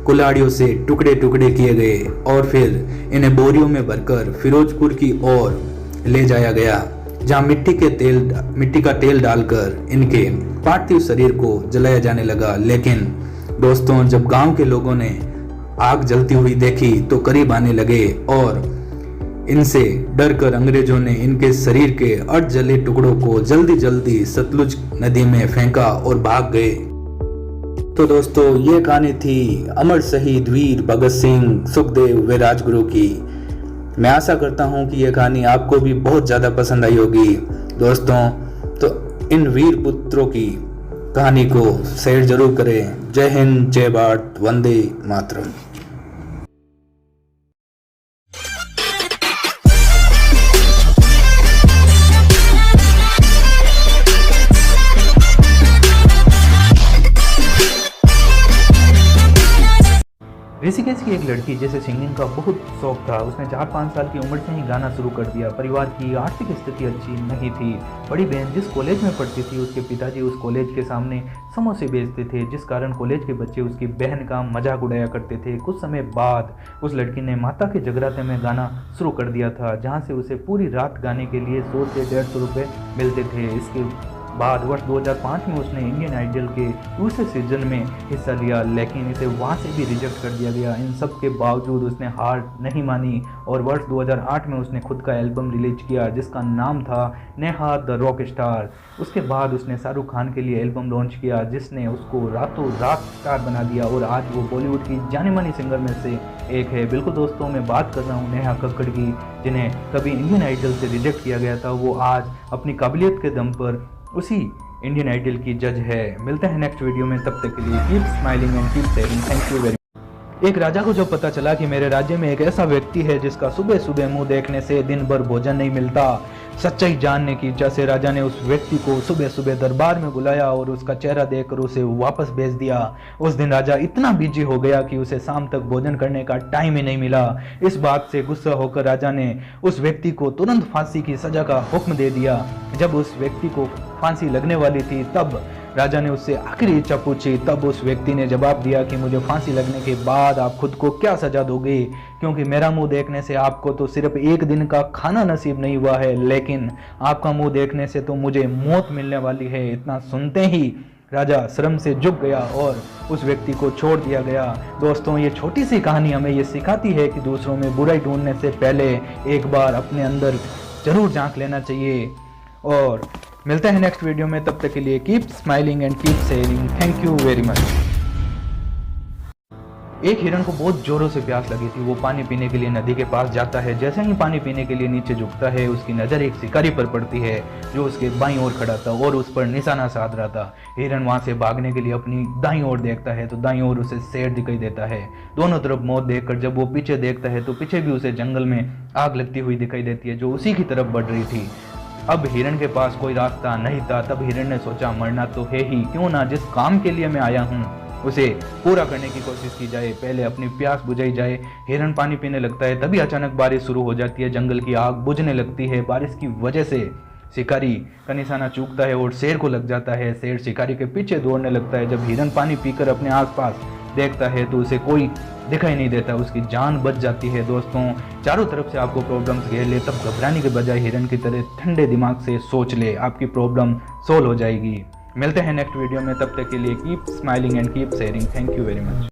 कुल्हाड़ियों से टुकड़े टुकड़े किए गए और फिर इन्हें बोरियों में भरकर फिरोजपुर की ओर ले जाया गया, जहां मिट्टी का तेल डालकर इनके पार्थिव शरीर को जलाया जाने लगा। लेकिन दोस्तों, जब गांव के लोगों ने आग जलती हुई देखी तो करीब आने लगे और इनसे डरकर अंग्रेजों ने इनके शरीर के अर्ध जले टुकड़ों को जल्दी जल्दी सतलुज नदी में फेंका और भाग गए। तो दोस्तों, ये कहानी थी अमर शहीद वीर भगत सिंह, सुखदेव व राजगुरु की। मैं आशा करता हूँ कि यह कहानी आपको भी बहुत ज़्यादा पसंद आई होगी। दोस्तों, तो इन वीर पुत्रों की कहानी को शेयर जरूर करें। जय हिंद, जय भारत, वंदे मातरम। ऋषिकेश की एक लड़की जिसे सिंगिंग का बहुत शौक था, उसने 4-5 साल की उम्र से ही गाना शुरू कर दिया। परिवार की आर्थिक स्थिति अच्छी नहीं थी। बड़ी बहन जिस कॉलेज में पढ़ती थी, उसके पिताजी उस कॉलेज के सामने समोसे बेचते थे, जिस कारण कॉलेज के बच्चे उसकी बहन का मजाक उड़ाया करते थे। कुछ समय बाद उस लड़की ने माता के जगराते में गाना शुरू कर दिया था, जहाँ से उसे पूरी रात गाने के लिए 100 से 150 रुपये मिलते थे। इसके बाद वर्ष 2005 में उसने इंडियन आइडल के दूसरे सीजन में हिस्सा लिया, लेकिन इसे वहाँ से भी रिजेक्ट कर दिया गया। इन सब के बावजूद उसने हार नहीं मानी और वर्ष 2008 में उसने खुद का एल्बम रिलीज किया, जिसका नाम था नेहा द रॉक स्टार। उसके बाद उसने शाहरुख खान के लिए एल्बम लॉन्च किया, जिसने उसको रातों रात स्टार बना दिया और आज वो बॉलीवुड की जानी मानी सिंगर में से एक है। बिल्कुल दोस्तों, मैं बात कर रहा हूँ नेहा कक्कड़ की, जिन्हें कभी इंडियन आइडल से रिजेक्ट किया गया था। वो आज अपनी काबिलियत के दम पर उसी इंडियन आइडल की जज है। मिलते हैं नेक्स्ट वीडियो में, तब तक के लिए keep smiling and keep sharing. Thank you very much. एक राजा को जब पता चला कि मेरे राज्य में एक ऐसा व्यक्ति है जिसका सुबह सुबह मुंह देखने से दिन भर भोजन नहीं मिलता, सच्चाई जानने की इच्छा से राजा ने उस व्यक्ति को सुबह सुबह दरबार में बुलाया और उसका चेहरा देखकर उसे वापस भेज दिया। उस दिन राजा इतना बिजी हो गया कि उसे शाम तक भोजन करने का टाइम ही नहीं मिला। इस बात से गुस्सा होकर राजा ने उस व्यक्ति को तुरंत फांसी की सजा का हुक्म दे दिया। जब उस व्यक्ति को फांसी लगने वाली थी, तब राजा ने उससे आखिरी इच्छा पूछी। तब उस व्यक्ति ने जवाब दिया कि मुझे फांसी लगने के बाद आप खुद को क्या सजा दोगे, क्योंकि मेरा मुंह देखने से आपको तो सिर्फ एक दिन का खाना नसीब नहीं हुआ है, लेकिन आपका मुंह देखने से तो मुझे मौत मिलने वाली है। इतना सुनते ही राजा शर्म से झुक गया और उस व्यक्ति को छोड़ दिया गया। दोस्तों, ये छोटी सी कहानी हमें ये सिखाती है कि दूसरों में बुराई ढूंढने से पहले एक बार अपने अंदर जरूर झांक लेना चाहिए। और मिलते हैं नेक्स्ट वीडियो में, तब तक के लिए keep smiling and keep sharing. Thank you very much. एक हिरण को बहुत जोरों से प्यास लगी थी। वो पानी पीने के लिए नदी के पास जाता है। जैसे ही पानी पीने के लिए नीचे झुकता है, उसकी नज़र एक शिकारी पर पड़ती है जो उसके बाईं ओर खड़ा था और उस पर निशाना साध रहा था। हिरण वहां से भागने के लिए अपनी दाईं ओर देखता है तो दाईं ओर उसे शेर दिखाई देता है। दोनों तरफ मौत देखकर जब वो पीछे देखता है तो पीछे भी उसे जंगल में आग लगती हुई दिखाई देती है जो उसी की तरफ बढ़ रही थी। अब हिरण के पास कोई रास्ता नहीं था। तब हिरण ने सोचा, मरना तो है ही, क्यों ना जिस काम के लिए मैं आया हूँ उसे पूरा करने की कोशिश की जाए, पहले अपनी प्यास बुझाई जाए। हिरण पानी पीने लगता है, तभी अचानक बारिश शुरू हो जाती है। जंगल की आग बुझने लगती है। बारिश की वजह से शिकारी का निशाना चूकता है और शेर को लग जाता है। शेर शिकारी के पीछे दौड़ने लगता है। जब हिरण पानी पीकर अपने आसपास देखता है तो उसे कोई दिखाई नहीं देता, उसकी जान बच जाती है। दोस्तों, चारों तरफ से आपको प्रॉब्लम्स घेर ले, तब घबराने के बजाय हिरण की तरह ठंडे दिमाग से सोच ले, आपकी प्रॉब्लम सोल्व हो जाएगी। मिलते हैं नेक्स्ट वीडियो में, तब तक के लिए keep smiling and keep sharing. Thank you very much.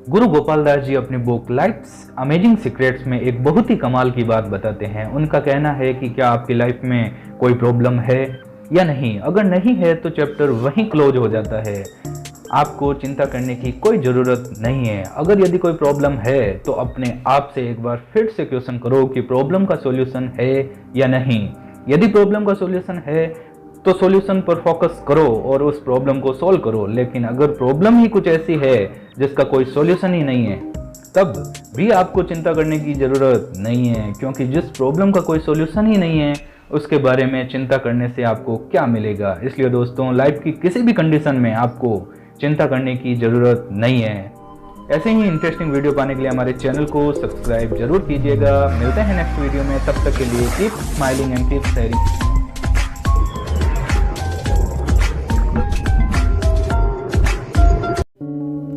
गुरु गोपाल दास जी अपनी बुक लाइफ्स अमेजिंग सीक्रेट्स में एक बहुत ही कमाल की बात बताते हैं। उनका कहना है कि क्या आपकी लाइफ में कोई प्रॉब्लम है या नहीं। अगर नहीं है तो चैप्टर वहीं क्लोज हो जाता है। आपको चिंता करने की कोई ज़रूरत नहीं है। अगर यदि कोई प्रॉब्लम है तो अपने आप से एक बार फिर से क्वेश्चन करो कि प्रॉब्लम का सॉल्यूशन है या नहीं। यदि प्रॉब्लम का सॉल्यूशन है तो सॉल्यूशन पर फोकस करो और उस प्रॉब्लम को सॉल्व करो। लेकिन अगर प्रॉब्लम ही कुछ ऐसी है जिसका कोई सॉल्यूशन ही नहीं है, तब भी आपको चिंता करने की ज़रूरत नहीं है, क्योंकि जिस प्रॉब्लम का कोई सॉल्यूशन ही नहीं है उसके बारे में चिंता करने से आपको क्या मिलेगा। इसलिए दोस्तों, लाइफ की किसी भी कंडीशन में आपको चिंता करने की ज़रूरत नहीं है। ऐसे ही इंटरेस्टिंग वीडियो पाने के लिए हमारे चैनल को सब्सक्राइब जरूर कीजिएगा। मिलते हैं नेक्स्ट वीडियो में, तब तक के लिए keep smiling and keep sharing.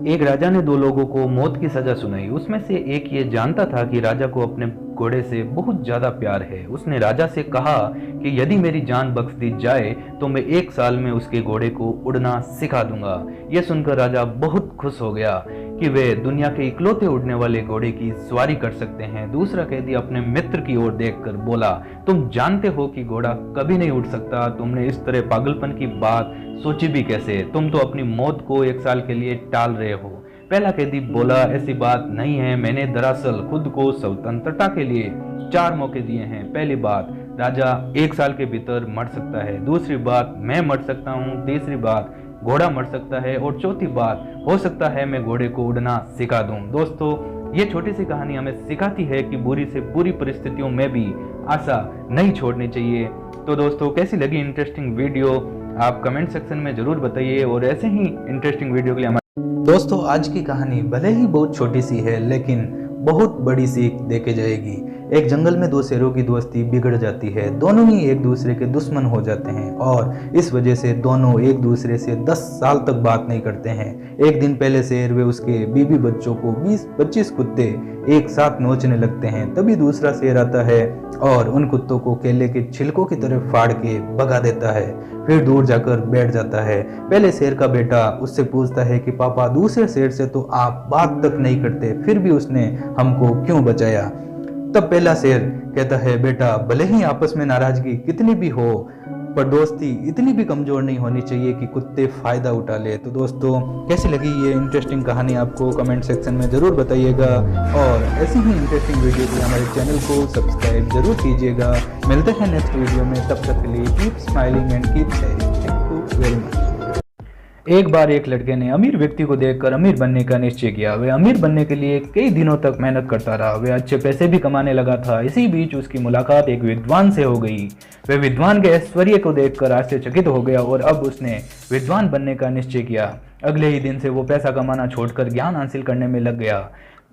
एक राजा ने दो लोगों को मौत की सजा सुनाई। उसमें से एक ये जानता था कि राजा को अपने घोड़े से बहुत ज्यादा प्यार है। उसने राजा से कहा कि यदि मेरी जान बख्श दी जाए तो मैं 1 साल में उसके घोड़े को उड़ना सिखा दूंगा। यह सुनकर राजा बहुत खुश हो गया कि वे दुनिया के इकलौते उड़ने वाले घोड़े की सवारी कर सकते हैं। दूसरा कैदी अपने मित्र की ओर देखकर बोला, तुम जानते हो कि घोड़ा कभी नहीं उड़ सकता। तुमने इस तरह पागलपन की बात सोची भी कैसे? तुम तो अपनी मौत को 1 साल के लिए टाल रहे हो। पहला कैदी बोला, ऐसी बात नहीं है, मैंने दरअसल खुद को स्वतंत्रता के लिए 4 मौके दिए हैं। पहली बात, राजा 1 साल के भीतर मर सकता है। दूसरी बात, मैं मर सकता हूँ। तीसरी बात, घोड़ा मर सकता है। और चौथी बात, हो सकता है मैं घोड़े को उड़ना सिखा दूं। दोस्तों, ये छोटी सी कहानी हमें सिखाती है कि बुरी से बुरी परिस्थितियों में भी आशा नहीं छोड़नी चाहिए। तो दोस्तों, कैसी लगी इंटरेस्टिंग वीडियो आप कमेंट सेक्शन में जरूर बताइए, और ऐसे ही इंटरेस्टिंग वीडियो के लिए हमारे दोस्तों, आज की कहानी भले ही बहुत छोटी सी है लेकिन बहुत बड़ी सीख देके जाएगी। एक जंगल में 2 शेरों की दोस्ती बिगड़ जाती है। दोनों ही एक दूसरे के दुश्मन हो जाते हैं और इस वजह से दोनों एक दूसरे से 10 साल तक बात नहीं करते हैं। एक दिन पहले शेर व उसके बीबी बच्चों को 20-25 कुत्ते एक साथ नोचने लगते हैं। तभी दूसरा शेर आता है और उन कुत्तों को केले के छिलकों की तरफ फाड़ के भगा देता है, फिर दूर जाकर बैठ जाता है। पहले शेर का बेटा उससे पूछता है कि पापा, दूसरे शेर से तो आप बात तक नहीं करते, फिर भी उसने हमको क्यों बचाया? तब पहला शेर कहता है, बेटा, भले ही आपस में नाराजगी कितनी भी हो, पर दोस्ती इतनी भी कमजोर नहीं होनी चाहिए कि कुत्ते फायदा उठा ले। तो दोस्तों, कैसी लगी ये इंटरेस्टिंग कहानी आपको कमेंट सेक्शन में जरूर बताइएगा, और ऐसी ही इंटरेस्टिंग वीडियो के लिए हमारे चैनल को सब्सक्राइब जरूर कीजिएगा। मिलते हैं नेक्स्ट वीडियो में, तब तक के लिए keep smiling and keep sharing. Thank you very much. एक बार एक लड़के ने अमीर व्यक्ति को देखकर अमीर बनने का निश्चय किया। वह अमीर बनने के लिए कई दिनों तक मेहनत करता रहा। वह अच्छे पैसे भी कमाने लगा था। इसी बीच उसकी मुलाकात एक विद्वान से हो गई। वह विद्वान के ऐश्वर्य को देखकर आश्चर्यचकित हो गया और अब उसने विद्वान बनने का निश्चय किया। अगले ही दिन से वो पैसा कमाना छोड़कर ज्ञान हासिल करने में लग गया।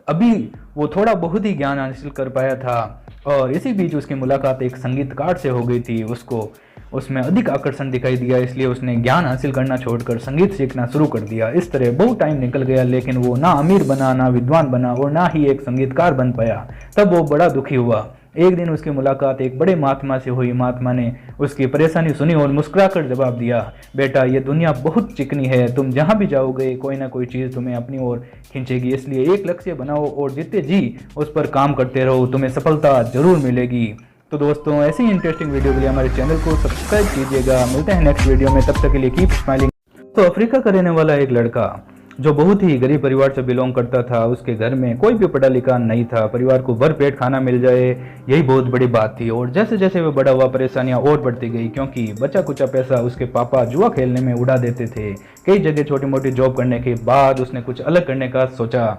अभी वो थोड़ा बहुत ही ज्ञान हासिल कर पाया था और इसी बीच उसकी मुलाकात एक संगीतकार से हो गई थी। उसको उसमें अधिक आकर्षण दिखाई दिया, इसलिए उसने ज्ञान हासिल करना छोड़कर संगीत सीखना शुरू कर दिया। इस तरह बहुत टाइम निकल गया, लेकिन वो ना अमीर बना, ना विद्वान बना और ना ही एक संगीतकार बन पाया। तब वो बड़ा दुखी हुआ। एक दिन उसकी मुलाकात एक बड़े महात्मा से हुई। महात्मा ने उसकी परेशानी सुनी और मुस्कुराकर जवाब दिया, बेटा, ये दुनिया बहुत चिकनी है, तुम जहाँ भी जाओगे कोई ना कोई चीज़ तुम्हें अपनी ओर खींचेगी। इसलिए एक लक्ष्य बनाओ और जितने जी उस पर काम करते रहो, तुम्हें सफलता जरूर मिलेगी। तो दोस्तों, ऐसी ही इंटरेस्टिंग वीडियो के लिए हमारे चैनल को सब्सक्राइब कीजिएगा। मिलते हैं नेक्स्ट वीडियो में, तब तक के लिए कीप स्माइलिंग। तो अफ्रीका का रहने वाला एक लड़का जो बहुत ही गरीब परिवार से बिलोंग करता था, उसके घर में कोई भी पढ़ा लिखा नहीं था। परिवार को भरपेट खाना मिल जाए, यही बहुत बड़ी बात थी। और जैसे जैसे वह बड़ा हुआ, परेशानियां और बढ़ती गई, क्योंकि बचा कुचा पैसा उसके पापा जुआ खेलने में उड़ा देते थे। कई जगह छोटी मोटी जॉब करने के बाद उसने कुछ अलग करने का सोचा।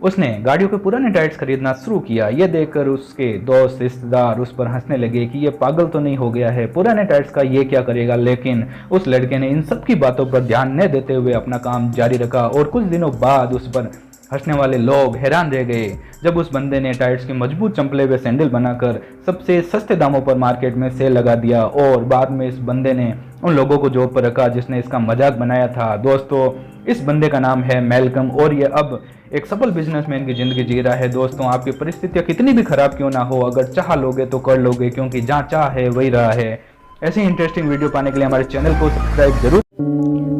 उसने गाड़ियों के पुराने टायर्स खरीदना शुरू किया। यह देखकर उसके दोस्त रिश्तेदार उस पर हंसने लगे कि ये पागल तो नहीं हो गया है, पुराने टायर्स का ये क्या करेगा। लेकिन उस लड़के ने इन सब की बातों पर ध्यान न देते हुए अपना काम जारी रखा और कुछ दिनों बाद उस पर हंसने वाले लोग हैरान रह गए जब उस बंदे ने टायर्स के मजबूत चंपले हुए सैंडल बनाकर सबसे सस्ते दामों पर मार्केट में सेल लगा दिया। और बाद में इस बंदे ने उन लोगों को जॉब पर रखा जिसने इसका मजाक बनाया था। दोस्तों, इस बंदे का नाम है मैल्कम और ये अब एक सफल बिजनेसमैन की जिंदगी जी रहा है। दोस्तों, आपकी परिस्थितियां कितनी भी खराब क्यों ना हो, अगर चाह लोगे तो कर लोगे, क्योंकि जहाँ चाह है वही रहा है। ऐसी इंटरेस्टिंग वीडियो पाने के लिए हमारे चैनल को सब्सक्राइब जरूर।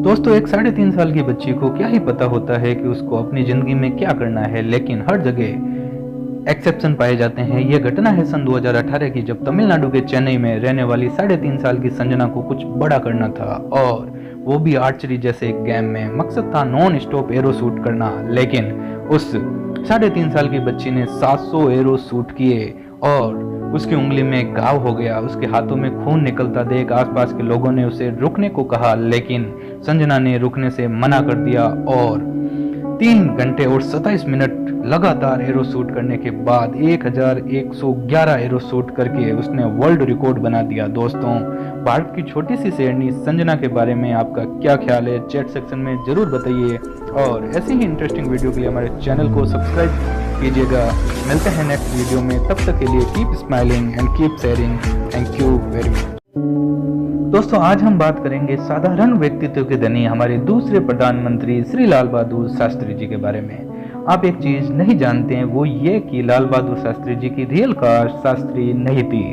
दोस्तों, एक 3.5 साल की बच्ची को क्या ही पता होता है कि उसको अपनी जिंदगी में क्या करना है, लेकिन हर जगह एक्सेप्शन पाए जाते हैं। यह घटना है सन 2018 की, जब तमिलनाडु के चेन्नई में रहने वाली 3.5 साल की संजना को कुछ बड़ा करना था, और वो भी आर्चरी जैसे एक गेम में। मकसद था नॉन स्टॉप एरो शूट करना, लेकिन उस 3.5 साल की बच्ची ने 700 एरो शूट किए और उसकी उंगली में घाव हो गया, उसके हाथों में खून निकलता देख आसपास के लोगों ने उसे रुकने को कहा, लेकिन संजना ने रुकने से मना कर दिया और 3 घंटे और 27 मिनट लगातार एरो शूट करने के बाद 1111 एरो शूट करके उसने वर्ल्ड रिकॉर्ड बना दिया। दोस्तों, भारत की छोटी सी शेरनी संजना के बारे में आपका क्या ख्याल है, चैट सेक्शन में जरूर बताइए और ऐसी ही इंटरेस्टिंग वीडियो के लिए हमारे चैनल को सब्सक्राइब कीजिएगा। मिलते हैं नेक्स्ट वीडियो में, तब तक के लिए keep smiling and keep sharing. Thank you very much. दोस्तों, आज हम बात करेंगे साधारण व्यक्तित्व के धनी हमारे दूसरे प्रधानमंत्री श्री लाल बहादुर शास्त्री जी के बारे में। आप एक चीज नहीं जानते हैं, वो ये कि लाल बहादुर शास्त्री जी की रियल कार शास्त्री नहीं थी।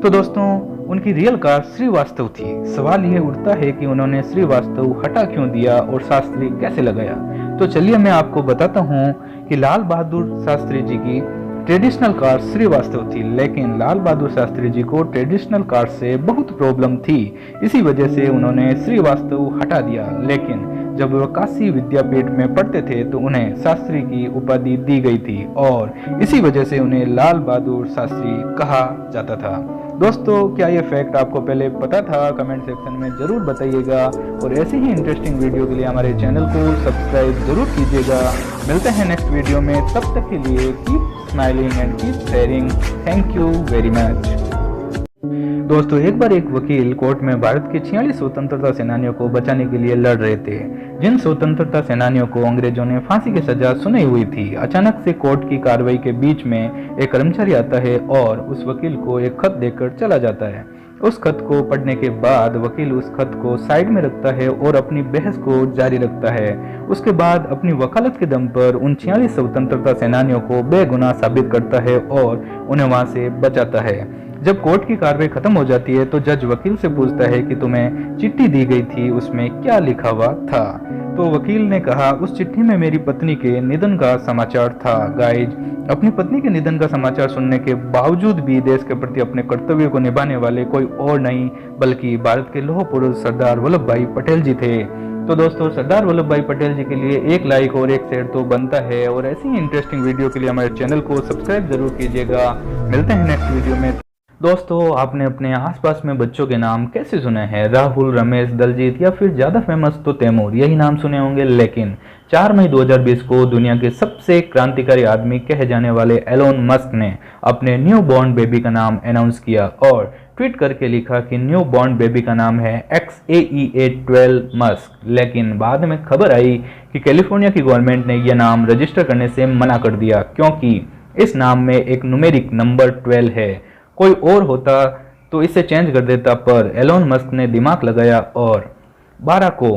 तो दोस्तों, उनकी रियल कार श्रीवास्तव थी। सवाल ये उठता है कि उन्होंने श्रीवास्तव हटा क्यों दिया और शास्त्री कैसे लगाया। तो चलिए मैं आपको बताता हूँ कि लाल बहादुर शास्त्री जी की ट्रेडिशनल कार श्रीवास्तव थी, लेकिन लाल बहादुर शास्त्री जी को ट्रेडिशनल कार से बहुत प्रॉब्लम थी। इसी वजह से उन्होंने श्रीवास्तव हटा दिया, लेकिन जब वह काशी विद्यापीठ में पढ़ते थे तो उन्हें शास्त्री की उपाधि दी गई थी और इसी वजह से उन्हें लाल बहादुर शास्त्री कहा जाता था। दोस्तों, क्या ये फैक्ट आपको पहले पता था? कमेंट सेक्शन में जरूर बताइएगा और ऐसी ही इंटरेस्टिंग वीडियो के लिए हमारे चैनल को सब्सक्राइब जरूर कीजिएगा। मिलते हैं नेक्स्ट वीडियो में, तब तक के लिए keep smiling and keep sharing. Thank you very much. दोस्तों, एक बार एक वकील कोर्ट में भारत के 46 स्वतंत्रता सेनानियों को बचाने के लिए लड़ रहे थे, जिन स्वतंत्रता सेनानियों को अंग्रेजों ने फांसी की सजा सुनाई हुई थी। अचानक से कोर्ट की कार्रवाई के बीच में एक कर्मचारी आता है और उस वकील को एक खत देकर चला जाता है। उस खत को पढ़ने के बाद वकील उस खत को साइड में रखता है और अपनी बहस को जारी रखता है। उसके बाद अपनी वकालत के दम पर उन 46 स्वतंत्रता सेनानियों को बेगुनाह साबित करता है और उन्हें वहां से बचाता है। जब कोर्ट की कार्रवाई खत्म हो जाती है तो जज वकील से पूछता है कि तुम्हें चिट्ठी दी गई थी, उसमें क्या लिखा हुआ था? तो वकील ने कहा, उस चिट्ठी में मेरी पत्नी के निधन का समाचार था। गाइज, अपनी पत्नी के निधन का समाचार सुनने के बावजूद भी देश के प्रति अपने कर्तव्य को निभाने वाले कोई और नहीं बल्कि भारत के लौह पुरुष सरदार वल्लभ भाई पटेल जी थे। तो दोस्तों, सरदार वल्लभ भाई पटेल जी के लिए एक लाइक और एक शेयर तो बनता है और ऐसी ही इंटरेस्टिंग वीडियो के लिए हमारे चैनल को सब्सक्राइब जरूर कीजिएगा। मिलते हैं नेक्स्ट वीडियो में। दोस्तों, आपने अपने आसपास में बच्चों के नाम कैसे सुने हैं? राहुल, रमेश, दलजीत या फिर ज्यादा फेमस तो तैमूर, यही नाम सुने होंगे। लेकिन 4 मई 2020 को दुनिया के सबसे क्रांतिकारी आदमी कहे जाने वाले एलोन मस्क ने अपने न्यू बॉर्न बेबी का नाम अनाउंस किया और ट्वीट करके लिखा कि न्यू बॉर्न बेबी का नाम है XAEA12 मस्क। लेकिन बाद में खबर आई कि कैलिफोर्निया की गवर्नमेंट ने यह नाम रजिस्टर करने से मना कर दिया, क्योंकि इस नाम में एक न्यूमेरिक नंबर 12 है। कोई और होता तो इसे चेंज कर देता, पर एलोन मस्क ने दिमाग लगाया और 12 को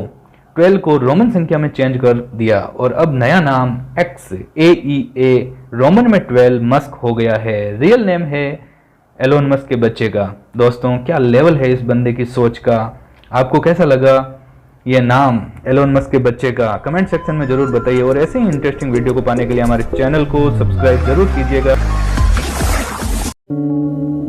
12 को रोमन संख्या में चेंज कर दिया और अब नया नाम XAEA रोमन में 12 मस्क हो गया है। रियल नेम है एलोन मस्क के बच्चे का। दोस्तों, क्या लेवल है इस बंदे की सोच का? आपको कैसा लगा ये नाम एलोन मस्क के बच्चे का? कमेंट सेक्शन में जरूर बताइए और ऐसे ही इंटरेस्टिंग वीडियो को पाने के लिए हमारे चैनल को सब्सक्राइब जरूर कीजिएगा।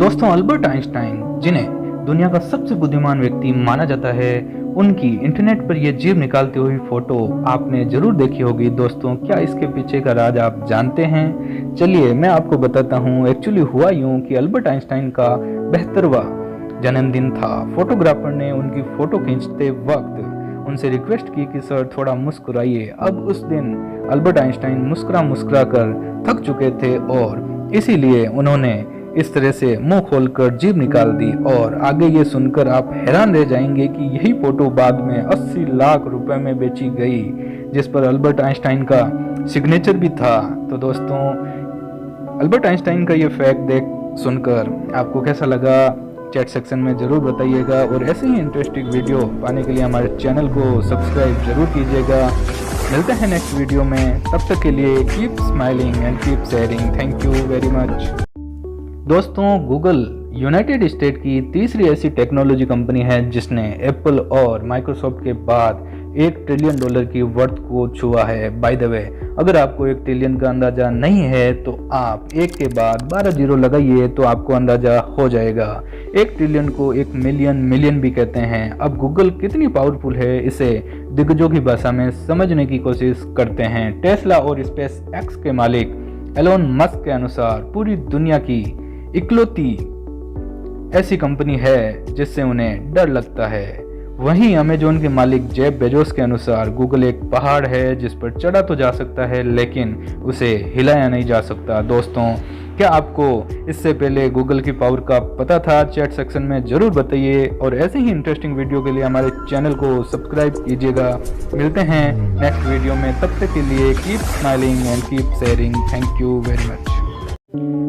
दोस्तों, अल्बर्ट आइंस्टाइन, जिन्हें दुनिया का सबसे बुद्धिमान व्यक्ति माना जाता है, उनकी इंटरनेट पर यह जीभ निकालती हुई फोटो आपने जरूर देखी होगी। दोस्तों, क्या इसके पीछे का राज आप जानते हैं? चलिए मैं आपको बताता हूँ। एक्चुअली हुआ यूं कि अल्बर्ट आइंस्टाइन का 72वां जन्मदिन था। फोटोग्राफर ने उनकी फोटो खींचते वक्त उनसे रिक्वेस्ट की कि सर थोड़ा मुस्कुराइए। अब उस दिन अल्बर्ट आइंस्टाइन मुस्कुरा कर थक चुके थे और इसीलिए उन्होंने इस तरह से मुंह खोलकर जीभ निकाल दी। और आगे ये सुनकर आप हैरान रह जाएंगे कि यही फोटो बाद में 80 लाख रुपए में बेची गई, जिस पर अल्बर्ट आइंस्टाइन का सिग्नेचर भी था। तो दोस्तों, अल्बर्ट आइंस्टाइन का ये फैक्ट देख सुनकर आपको कैसा लगा? चैट सेक्शन में जरूर बताइएगा और ऐसे ही इंटरेस्टिंग वीडियो पाने के लिए हमारे चैनल को सब्सक्राइब जरूर कीजिएगा। मिलते हैं नेक्स्ट वीडियो में, तब तक के लिए keep smiling and keep sharing. Thank you very much. दोस्तों, गूगल यूनाइटेड स्टेट की तीसरी ऐसी टेक्नोलॉजी कंपनी है जिसने एप्पल और माइक्रोसॉफ्ट के बाद $1 ट्रिलियन की वर्थ को छुआ है। बाय द वे, अगर आपको 1 ट्रिलियन का अंदाजा नहीं है तो आप 1 के बाद 12 जीरो लगाइए तो आपको अंदाजा हो जाएगा। 1 ट्रिलियन को 1 मिलियन भी कहते हैं। अब गूगल कितनी पावरफुल है, इसे दिग्गजों की भाषा में समझने की कोशिश करते हैं। टेस्ला और स्पेस एक्स के मालिक एलोन मस्क के अनुसार पूरी दुनिया की इकलौती ऐसी कंपनी है जिससे उन्हें डर लगता है। वहीं अमेजोन के मालिक जेफ बेजोस के अनुसार गूगल एक पहाड़ है जिस पर चढ़ा तो जा सकता है लेकिन उसे हिलाया नहीं जा सकता। दोस्तों, क्या आपको इससे पहले गूगल की पावर का पता था? चैट सेक्शन में ज़रूर बताइए और ऐसे ही इंटरेस्टिंग वीडियो के लिए हमारे चैनल को सब्सक्राइब कीजिएगा। मिलते हैं नेक्स्ट वीडियो में, तब तक के लिए keep smiling and keep sharing. Thank you very much.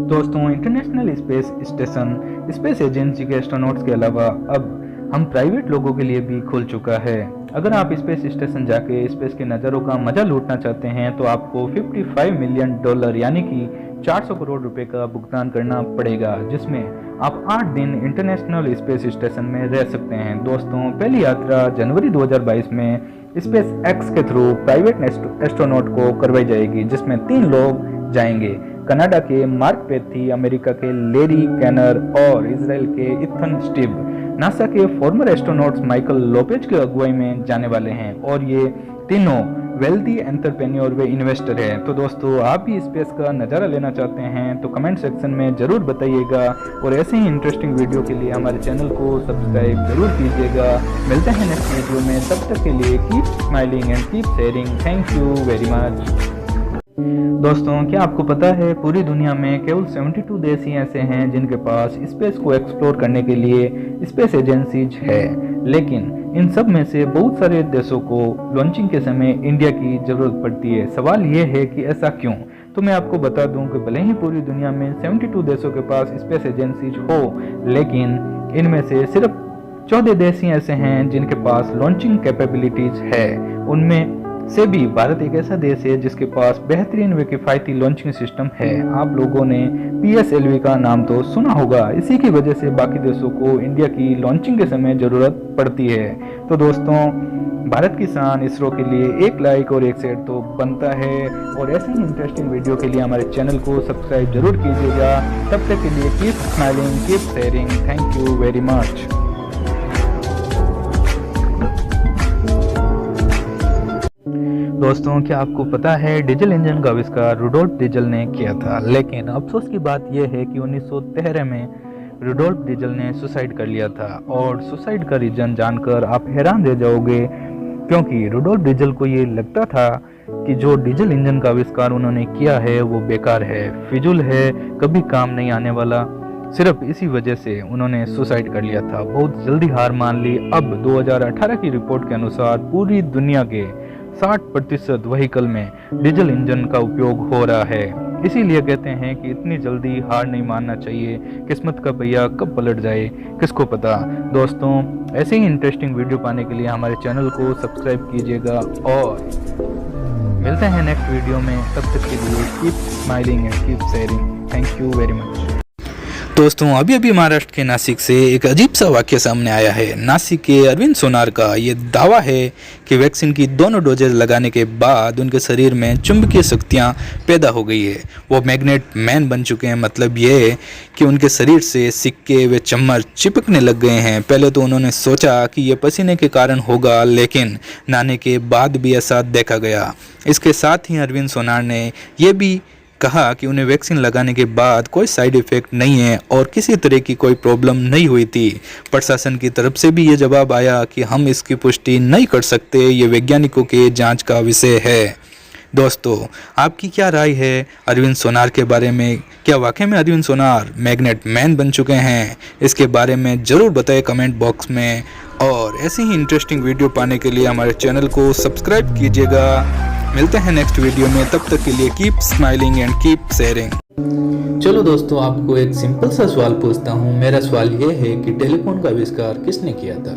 दोस्तों, international space station space agency के एस्ट्रोनॉट्स के अलावा अब हम प्राइवेट लोगों के लिए भी खुल चुका है। अगर आप स्पेस स्टेशन जाके स्पेस के नज़ारों का मजा लूटना चाहते हैं तो आपको $55 मिलियन यानी कि 400 करोड़ रुपए का भुगतान करना पड़ेगा, जिसमें आप 8 दिन इंटरनेशनल स्पेस स्टेशन में रह सकते हैं। दोस्तों, पहली यात्रा जनवरी 2022 में स्पेस एक्स के थ्रू प्राइवेट एस्ट्रोनॉट को करवाई जाएगी, जिसमें 3 लोग जाएंगे। कनाडा के मार्क पेथी, अमेरिका के लेरी कैनर और इजराइल के इथन स्टिब नासा के फॉर्मर एस्ट्रोनॉट्स माइकल लोपेज की अगुवाई में जाने वाले हैं और ये तीनों वेल्दी एंटरप्रेन्योर व इन्वेस्टर हैं। तो दोस्तों, आप भी स्पेस का नज़ारा लेना चाहते हैं तो कमेंट सेक्शन में ज़रूर बताइएगा और ऐसे ही इंटरेस्टिंग वीडियो के लिए हमारे चैनल को सब्सक्राइब जरूर कीजिएगा। मिलते हैं नेक्स्ट वीडियो में, तब तक के लिए keep smiling and keep sharing. Thank you very much. दोस्तों, क्या आपको पता है पूरी दुनिया में केवल 72 देश ही ऐसे हैं जिनके पास स्पेस को एक्सप्लोर करने के लिए स्पेस एजेंसीज है, लेकिन इन सब में से बहुत सारे देशों को लॉन्चिंग के समय इंडिया की जरूरत पड़ती है। सवाल ये है कि ऐसा क्यों? तो मैं आपको बता दूं कि भले ही पूरी दुनिया में 72 देशों के पास स्पेस एजेंसीज हो, लेकिन इनमें से सिर्फ 14 देश ही ऐसे हैं जिनके पास लॉन्चिंग कैपेबिलिटीज है। उनमें से भी भारत एक ऐसा देश है जिसके पास बेहतरीन व किफ़ायती लॉन्चिंग सिस्टम है। आप लोगों ने PSLV का नाम तो सुना होगा। इसी की वजह से बाकी देशों को इंडिया की लॉन्चिंग के समय ज़रूरत पड़ती है। तो दोस्तों, भारत की शान इसरो के लिए एक लाइक और एक शेयर तो बनता है और ऐसे ही इंटरेस्टिंग वीडियो के लिए हमारे चैनल को सब्सक्राइब जरूर कीजिएगा। तब तक के लिए keep smiling, keep sharing. Thank you very much. दोस्तों, क्या आपको पता है डीजल इंजन का आविष्कार रुडोल्फ डीजल ने किया था, लेकिन अफसोस की बात यह है कि 1913 में रुडोल्फ डीजल ने सुसाइड कर लिया था। और सुसाइड का रीजन जानकर आप हैरान रह जाओगे, क्योंकि रुडोल्फ डीजल को ये लगता था कि जो डीजल इंजन का आविष्कार उन्होंने किया है वो बेकार है, फिजूल है, कभी काम नहीं आने वाला। सिर्फ इसी वजह से उन्होंने सुसाइड कर लिया था, बहुत जल्दी हार मान ली। अब 2018 की रिपोर्ट के अनुसार पूरी दुनिया के 60% व्हीकल में डीजल इंजन का उपयोग हो रहा है। इसीलिए कहते हैं कि इतनी जल्दी हार नहीं मानना चाहिए, किस्मत का पहिया कब पलट जाए किसको पता। दोस्तों, ऐसे ही इंटरेस्टिंग वीडियो पाने के लिए हमारे चैनल को सब्सक्राइब कीजिएगा और मिलते हैं नेक्स्ट वीडियो में। तब तक के लिए keep smiling and keep sharing. Thank you very much. दोस्तों, अभी अभी महाराष्ट्र के नासिक से एक अजीब सा वाक्य सामने आया है। नासिक के अरविंद सोनार का ये दावा है कि वैक्सीन की दोनों डोजेज लगाने के बाद उनके शरीर में चुंबकीय शक्तियाँ पैदा हो गई है, वो मैग्नेट मैन बन चुके हैं। मतलब ये है कि उनके शरीर से सिक्के व चम्मच चिपकने लग गए हैं। पहले तो उन्होंने सोचा कि ये पसीने के कारण होगा, लेकिन नहाने के बाद भी ऐसा देखा गया। इसके साथ ही अरविंद सोनार ने यह भी कहा कि उन्हें वैक्सीन लगाने के बाद कोई साइड इफ़ेक्ट नहीं है और किसी तरह की कोई प्रॉब्लम नहीं हुई थी। प्रशासन की तरफ से भी ये जवाब आया कि हम इसकी पुष्टि नहीं कर सकते, ये वैज्ञानिकों के जांच का विषय है। दोस्तों, आपकी क्या राय है अरविंद सोनार के बारे में? क्या वाकई में अरविंद सोनार मैग्नेट मैन बन चुके हैं? इसके बारे में ज़रूर बताएं कमेंट बॉक्स में और ऐसी ही इंटरेस्टिंग वीडियो पाने के लिए हमारे चैनल को सब्सक्राइब कीजिएगा। मिलते हैं नेक्स्ट वीडियो में, तब तक के लिए keep smiling and keep sharing. चलो दोस्तों, आपको एक सिंपल सा सवाल पूछता हूँ। मेरा सवाल ये है कि टेलीफोन का आविष्कार किसने किया था?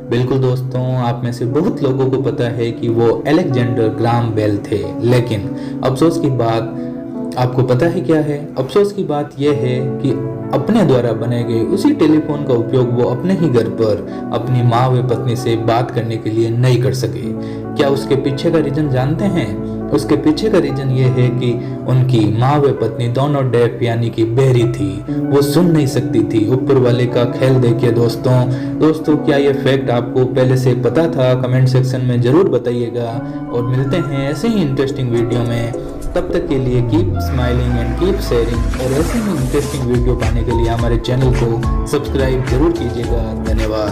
बिल्कुल दोस्तों, आप में से बहुत लोगों को पता है कि वो अलेक्जेंडर ग्राहम बेल थे। लेकिन अफसोस की बात आपको पता है क्या है? अफसोस की बात यह है कि अपने द्वारा बनाए गए उसी टेलीफोन का उपयोग वो अपने ही घर पर अपनी माँ व पत्नी से बात करने के लिए नहीं कर सके। क्या उसके पीछे का रीजन जानते हैं? उसके पीछे का रीजन ये है कि उनकी माँ व पत्नी दोनों डेफ यानी कि बहरी थी, वो सुन नहीं सकती थी। ऊपर वाले का खेल देखिए दोस्तों, क्या ये फैक्ट आपको पहले से पता था? कमेंट सेक्शन में जरूर बताइएगा और मिलते हैं ऐसे ही इंटरेस्टिंग वीडियो में। तब तक के लिए keep smiling and keep sharing, और ऐसे ही इंटरेस्टिंग वीडियो पाने के लिए हमारे चैनल को सब्सक्राइब जरूर कीजिएगा। धन्यवाद।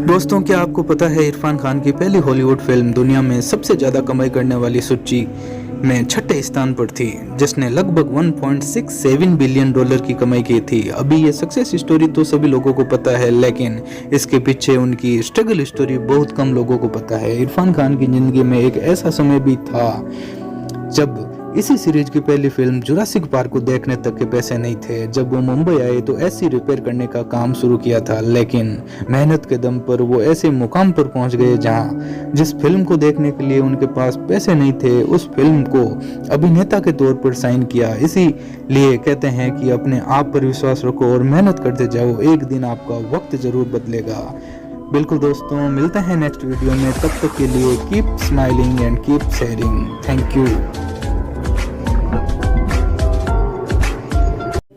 दोस्तों, क्या आपको पता है इरफान खान की पहली हॉलीवुड फिल्म दुनिया में सबसे ज़्यादा कमाई करने वाली सूची में 6ठे स्थान पर थी, जिसने लगभग 1.67 बिलियन डॉलर की कमाई की थी। अभी ये सक्सेस स्टोरी तो सभी लोगों को पता है, लेकिन इसके पीछे उनकी स्ट्रगल स्टोरी बहुत कम लोगों को पता है। इरफान खान की ज़िंदगी में एक ऐसा समय भी था जब इसी सीरीज की पहली फिल्म जुरासिक पार्क को देखने तक के पैसे नहीं थे। जब वो मुंबई आए तो ऐसी रिपेयर करने का काम शुरू किया था, लेकिन मेहनत के दम पर वो ऐसे मुकाम पर पहुंच गए जहां जिस फिल्म को देखने के लिए उनके पास पैसे नहीं थे, उस फिल्म को अभिनेता के तौर पर साइन किया। इसीलिए कहते हैं कि अपने आप पर विश्वास रखो और मेहनत करते जाओ, एक दिन आपका वक्त जरूर बदलेगा। बिल्कुल दोस्तों, मिलते हैं नेक्स्ट वीडियो में, तब तक के लिए keep smiling and keep sharing. Thank you.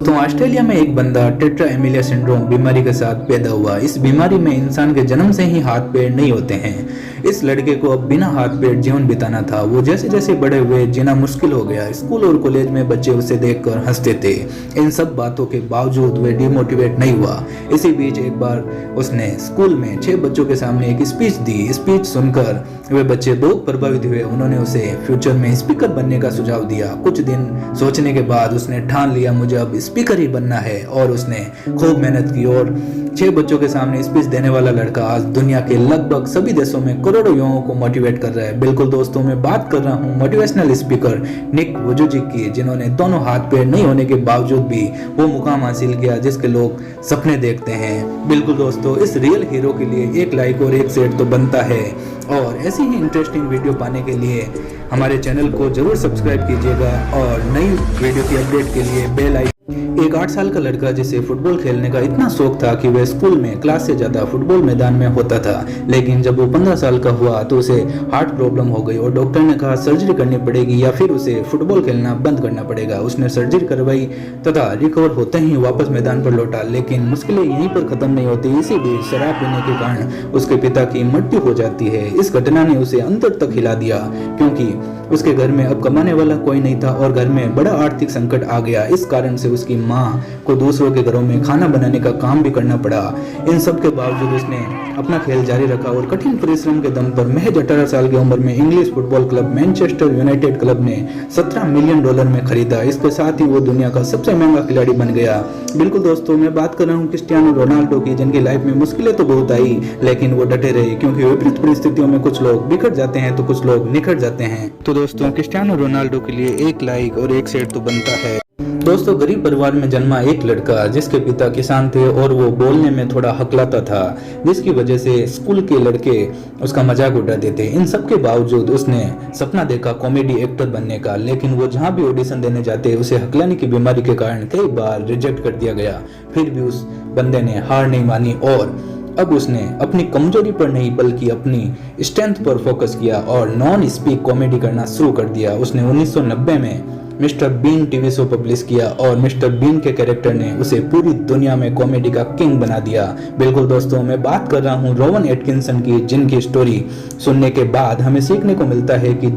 तो ऑस्ट्रेलिया में एक बंदा टेट्रा एमिलिया सिंड्रोम बीमारी के साथ पैदा हुआ। इस बीमारी में इंसान के जन्म से ही हाथ पैर नहीं होते हैं। इस लड़के को अब बिना हाथ पैर जीवन बिताना था। वो जैसे जैसे बड़े हुए जीना मुश्किल हो गया। स्कूल और कॉलेज में बच्चे उसे देखकर हंसते थे। इन सब बातों के बावजूद वे डिमोटिवेट नहीं हुआ। इसी बीच एक बार उसने स्कूल में 6 बच्चों के सामने एक स्पीच दी। स्पीच सुनकर वे बच्चे बहुत प्रभावित हुए। उन्होंने उसे फ्यूचर में स्पीकर बनने का सुझाव दिया। कुछ दिन सोचने के बाद उसने ठान लिया मुझे अब स्पीकर ही बनना है, और उसने खूब मेहनत की और 6 बच्चों के सामने स्पीच देने वाला लड़का आज दुनिया के लगभग सभी देशों में करोड़ों युवाओं को मोटिवेट कर रहा है। बिल्कुल दोस्तों, मैं बात कर रहा हूँ मोटिवेशनल स्पीकर निक वुजुजिक की, जिन्होंने दोनों हाथ पैर नहीं होने के बावजूद भी वो मुकाम हासिल किया जिसके लोग सपने देखते हैं। बिल्कुल दोस्तों, इस रियल हीरो के लिए एक लाइक और एक शेयर तो बनता है, और ऐसी ही इंटरेस्टिंग वीडियो पाने के लिए हमारे चैनल को जरूर सब्सक्राइब कीजिएगा, और नई वीडियो की अपडेट के लिए बेल आइकन। एक 8 साल का लड़का जिसे फुटबॉल खेलने का इतना शौक था कि वह स्कूल में क्लास से ज्यादा फुटबॉल मैदान में होता था, लेकिन जब वो 15 साल का हुआ तो उसे हार्ट प्रॉब्लम हो गई और डॉक्टर ने कहा सर्जरी करनी पड़ेगी या फिर उसे फुटबॉल खेलना बंद करना पड़ेगा। उसने सर्जरी करवाई तथा रिकवर होते ही वापस मैदान पर लौटा, लेकिन मुश्किलें यहीं पर खत्म नहीं होती। इसी बीच शराब पीने के कारण उसके पिता की मृत्यु हो जाती है। इस घटना ने उसे अंदर तक हिला दिया, क्योंकि उसके घर में अब कमाने वाला कोई नहीं था और घर में बड़ा आर्थिक संकट आ गया। इस कारण से उसकी माँ को दूसरों के घरों में खाना बनाने का काम भी करना पड़ा। इन सब के बावजूद उसने अपना खेल जारी रखा और कठिन परिश्रम के दम पर महज 18 साल की उम्र में English football club Manchester United club ने $17 मिलियन में खरीदा। इसके साथ ही वो दुनिया का सबसे महंगा खिलाड़ी बन गया। बिल्कुल दोस्तों, मैं बात कर रहा हूँ क्रिस्टियानो रोनाल्डो की, जिनकी लाइफ में मुश्किलें तो बहुत आई, लेकिन वो डटे रहे, क्योंकि विपरीत परिस्थितियों में कुछ लोग बिखर जाते हैं तो कुछ लोग निखर जाते हैं। तो दोस्तों, क्रिस्टियानो रोनाल्डो के लिए एक लाइक और एक शेयर तो बनता है। दोस्तों, गरीब परिवार में जन्मा एक लड़का जिसके पिता किसान थे और वो बोलने में थोड़ा हकलाता था, जिसकी वजह से स्कूल के लड़के उसका मजाक उड़ाते थे। इन सब के बावजूद उसने सपना देखा कॉमेडी एक्टर बनने का, लेकिन वो जहाँ भी ऑडिशन देने जाते उसे हकलाने की बीमारी के कारण कई बार रिजेक्ट कर दिया गया। फिर भी उस बंदे ने हार नहीं मानी और अब उसने अपनी कमजोरी पर नहीं बल्कि अपनी स्ट्रेंथ पर फोकस किया और नॉन स्पीक कॉमेडी करना शुरू कर दिया। उसने 1990 में mister Bean TV show publish किया और मिस्टर बीन के कैरेक्टर ने उसे पूरी दुनिया में कॉमेडी का किंग बना दिया। बिल्कुल दोस्तों, मैं बात कर रहा हूँ रोवन एटकिंसन की, जिनकी स्टोरी सुनने के बाद हमें सीखने को मिलता है कि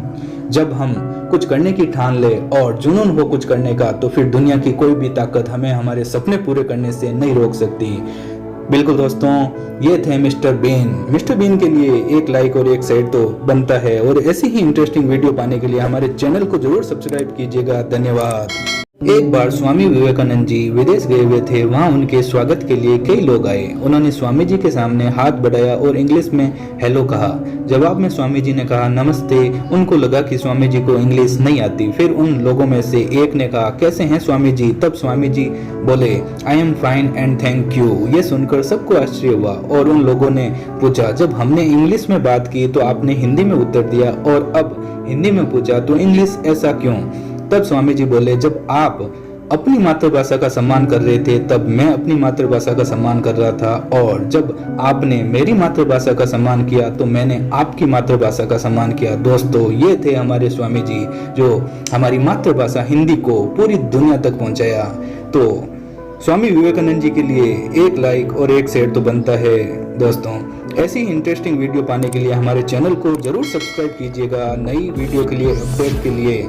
जब हम कुछ करने की ठान ले और जुनून हो कुछ करने का, तो फिर दुनिया की कोई भी ताकत हमें हमारे सपने पूरे करने से नहीं रोक सकती। बिल्कुल दोस्तों, ये थे मिस्टर बीन। मिस्टर बीन के लिए एक लाइक और एक शेयर तो बनता है, और ऐसी ही इंटरेस्टिंग वीडियो पाने के लिए हमारे चैनल को जरूर सब्सक्राइब कीजिएगा। धन्यवाद। एक बार स्वामी विवेकानंद जी विदेश गए हुए थे। वहाँ उनके स्वागत के लिए कई लोग आए। उन्होंने स्वामी जी के सामने हाथ बढ़ाया और इंग्लिश में हेलो कहा। जवाब में स्वामी जी ने कहा नमस्ते। उनको लगा कि स्वामी जी को इंग्लिश नहीं आती। फिर उन लोगों में से एक ने कहा कैसे हैं स्वामी जी। तब स्वामी जी बोले I am fine and thank you. ये सुनकर सबको आश्चर्य हुआ और उन लोगों ने पूछा जब हमने इंग्लिश में बात की तो आपने हिंदी में उत्तर दिया, और अब हिंदी में पूछा तो इंग्लिश, ऐसा क्यों। तब स्वामी जी बोले जब आप अपनी मातृभाषा का सम्मान कर रहे थे तब मैं अपनी मातृभाषा का सम्मान कर रहा था, और जब आपने मेरी मातृभाषा का सम्मान किया तो मैंने आपकी मातृभाषा का सम्मान किया। दोस्तों, ये थे हमारे स्वामी जी जो हमारी मातृभाषा हिंदी को पूरी दुनिया तक पहुंचाया। तो स्वामी विवेकानंद जी के लिए एक लाइक और एक शेयर तो बनता है। दोस्तों, ऐसी ही इंटरेस्टिंग वीडियो पाने के लिए हमारे चैनल को जरूर सब्सक्राइब कीजिएगा। नई वीडियो के लिए अपडेट के लिए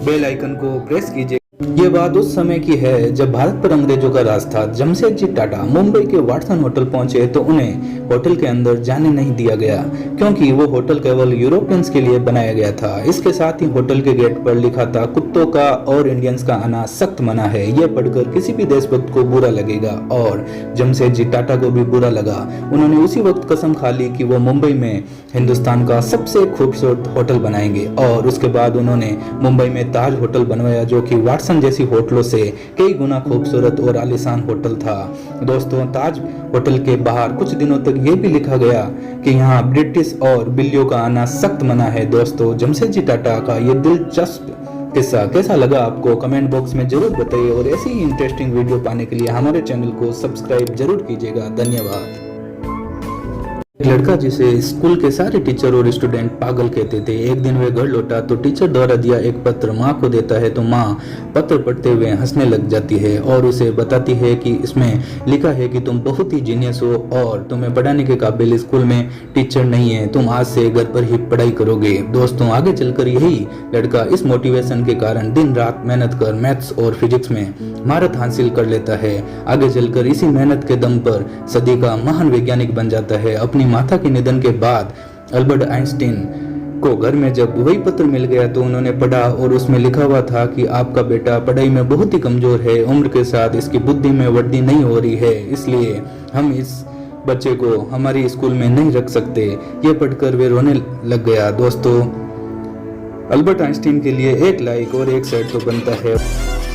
बेल आइकन को प्रेस कीजिए। ये बात उस समय की है जब भारत पर अंग्रेजों का राज था। जमशेदजी टाटा मुंबई के वाटसन होटल पहुंचे तो उन्हें होटल के अंदर जाने नहीं दिया गया, क्योंकि वो होटल केवल यूरोपियंस के लिए बनाया गया था। इसके साथ ही होटल के गेट पर लिखा था, कुत्तों का और इंडियंस का आना सख्त मना है। ये पढ़कर किसी भी देशभक्त को बुरा लगेगा और जमशेदजी टाटा को भी बुरा लगा। उन्होंने उसी वक्त कसम खा ली कि वो मुंबई में हिंदुस्तान का सबसे खूबसूरत होटल बनाएंगे और उसके बाद उन्होंने मुंबई में ताज होटल बनवाया, जो कि वाटसन जैसी होटलों से कई गुना खूबसूरत और आलीशान होटल था। दोस्तों, ताज होटल के बाहर कुछ दिनों तक ये भी लिखा गया कि यहाँ ब्रिटिश और बिल्लियों का आना सख्त मना है। दोस्तों, जमशेदजी टाटा का ये दिलचस्प किस्सा कैसा लगा आपको कमेंट बॉक्स में जरूर बताइए और ऐसी ही इंटरेस्टिंग वीडियो पाने के लिए हमारे चैनल को सब्सक्राइब जरूर कीजिएगा। धन्यवाद। एक लड़का जिसे स्कूल के सारे टीचर और स्टूडेंट पागल कहते थे, एक दिन वह घर लौटा तो टीचर द्वारा दिया एक पत्र माँ को देता है तो माँ पत्र पढ़ते हुए हंसने लग जाती है और उसे बताती है कि इसमें लिखा है कि तुम बहुत ही जीनियस हो और तुम्हें पढ़ाने के काबिल स्कूल में टीचर नहीं है, तुम आज से घर पर ही पढ़ाई करोगे। दोस्तों, आगे चलकर यही लड़का इस मोटिवेशन के कारण दिन रात मेहनत कर मैथ्स और फिजिक्स में महारत हासिल कर लेता है। आगे चलकर इसी मेहनत के दम पर सदी का महान वैज्ञानिक बन जाता है। अपनी माता के निधन के बाद अल्बर्ट आइंस्टीन को घर में जब वही पत्र मिल गया तो उन्होंने पढ़ा और उसमें लिखा हुआ था कि आपका बेटा पढ़ाई में बहुत ही कमजोर है, उम्र के साथ इसकी बुद्धि में वृद्धि नहीं हो रही है, इसलिए हम इस बच्चे को हमारी स्कूल में नहीं रख सकते। ये पढ़कर वे रोने लग गया। दोस्तों, अल्बर्ट आइंस्टीन के लिए एक लाइक और एक शेयर तो बनता है।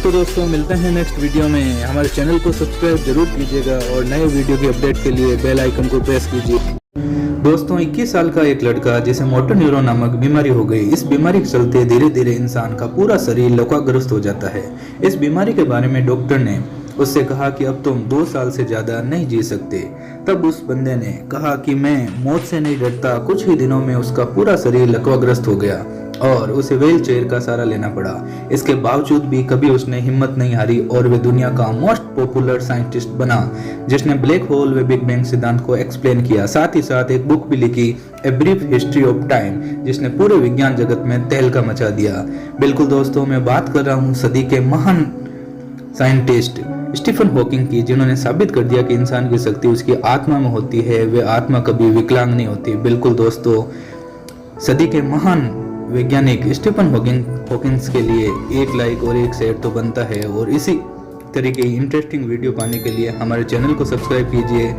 तो दोस्तों, मिलते हैं नेक्स्ट वीडियो में। हमारे चैनल को सब्सक्राइब जरूर कीजिएगा और नए वीडियो के अपडेट के लिए बेल आइकन को प्रेस कीजिए। दोस्तों, 21 साल का एक लड़का जिसे मोटर न्यूरॉन नामक बीमारी हो गई। इस बीमारी के चलते धीरे धीरे इंसान का पूरा शरीर लोकाग्रस्त हो जाता है। इस बीमारी के बारे में डॉक्टर ने उससे कहा कि अब तुम 2 साल से ज्यादा नहीं जी सकते। तब उस बंदे ने कहा कि मैं मौत से नहीं डरता। कुछ ही दिनों में उसका पूरा शरीर लकवाग्रस्त हो गया और उसे व्हील चेयर का सहारा लेना पड़ा। इसके बावजूद भी कभी उसने हिम्मत नहीं हारी और वे दुनिया का मोस्ट पॉपुलर साइंटिस्ट बना, जिसने ब्लैक होल व बिग बैंग सिद्धांत को एक्सप्लेन किया। साथ ही साथ एक बुक भी लिखी, a brief history of time, जिसने पूरे विज्ञान जगत में तहलका मचा दिया। बिल्कुल दोस्तों, मैं बात कर रहा हूँ सदी के महान साइंटिस्ट स्टीफन हॉकिंग की, जिन्होंने साबित कर दिया कि इंसान की शक्ति उसकी आत्मा में होती है, वे आत्मा कभी विकलांग नहीं होती। बिल्कुल दोस्तों, सदी के महान वैज्ञानिक स्टीफन हॉकिंग्स के लिए एक लाइक और एक शेयर तो बनता है और इसी तरीके की इंटरेस्टिंग वीडियो पाने के लिए हमारे चैनल को सब्सक्राइब कीजिए।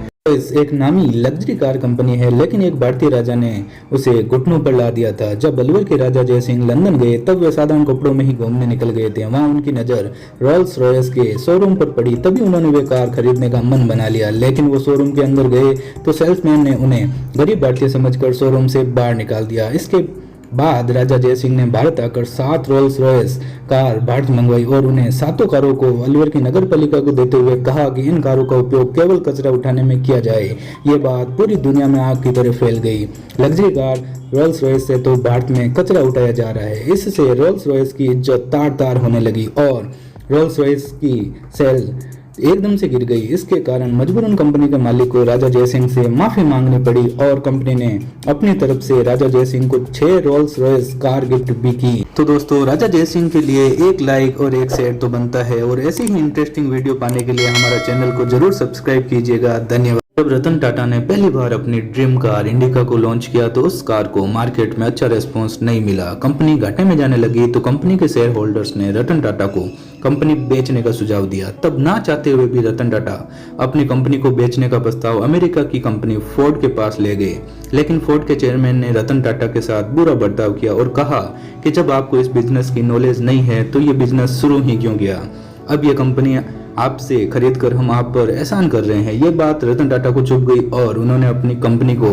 एक नामी लग्जरी कार कंपनी है, लेकिन एक भारतीय राजा ने उसे घुटनों पर ला दिया था। जब अलवर के राजा जय सिंह लंदन गए तब वे साधारण कपड़ों में ही घूमने निकल गए थे। वहां उनकी नज़र रॉल्स रॉयस के शोरूम पर पड़ी, तभी उन्होंने वे कार खरीदने का मन बना लिया। लेकिन वो शोरूम के अंदर गए तो सेल्समैन ने उन्हें गरीब भारतीय समझकर शोरूम से बाहर निकाल दिया। इसके बाद राजा जय सिंह ने भारत आकर 7 रोल्स रॉयस कार भारत मंगवाई और उन्हें 7 कारों को अलवर की नगर पालिका को देते हुए कहा कि इन कारों का उपयोग केवल कचरा उठाने में किया जाए। ये बात पूरी दुनिया में आग की तरह फैल गई। लग्जरी कार रोल्स रॉयस से तो भारत में कचरा उठाया जा रहा है। इससे रोल्स रॉयस की इज्जत तार तार होने लगी और रोल्स रॉयस की सेल एकदम से गिर गई। इसके कारण मजबूरन कंपनी के मालिक को राजा जय सिंह से माफी मांगनी पड़ी और कंपनी ने अपनी तरफ से राजा जय सिंह को 6 रोल्स रॉयस कार गिफ्ट भी की। तो दोस्तों, राजा जय सिंह के लिए एक लाइक और एक शेयर तो बनता है और ऐसी ही इंटरेस्टिंग वीडियो पाने के लिए हमारा चैनल को जरूर सब्सक्राइब कीजिएगा। धन्यवाद। जब रतन टाटा ने पहली बार अपनी ड्रीम कार इंडिका को लॉन्च किया तो उस कार को मार्केट में अच्छा रेस्पॉन्स नहीं मिला। कंपनी घाटे में जाने लगी तो कंपनी के शेयर होल्डर्स ने रतन टाटा को कंपनी बेचने का सुझाव दिया। तब ना चाहते हुए भी रतन टाटा अपनी कंपनी को बेचने का प्रस्ताव अमेरिका की कंपनी फोर्ड के पास ले गए। लेकिन फोर्ड के चेयरमैन ने रतन टाटा के साथ बुरा बर्ताव किया और कहा कि जब आपको इस बिजनेस की नॉलेज नहीं है तो ये बिजनेस शुरू ही क्यों किया। अब ये कंपनी आपसे खरीद कर हम आप पर एहसान कर रहे हैं। ये बात रतन टाटा को चुभ गई और उन्होंने अपनी कंपनी को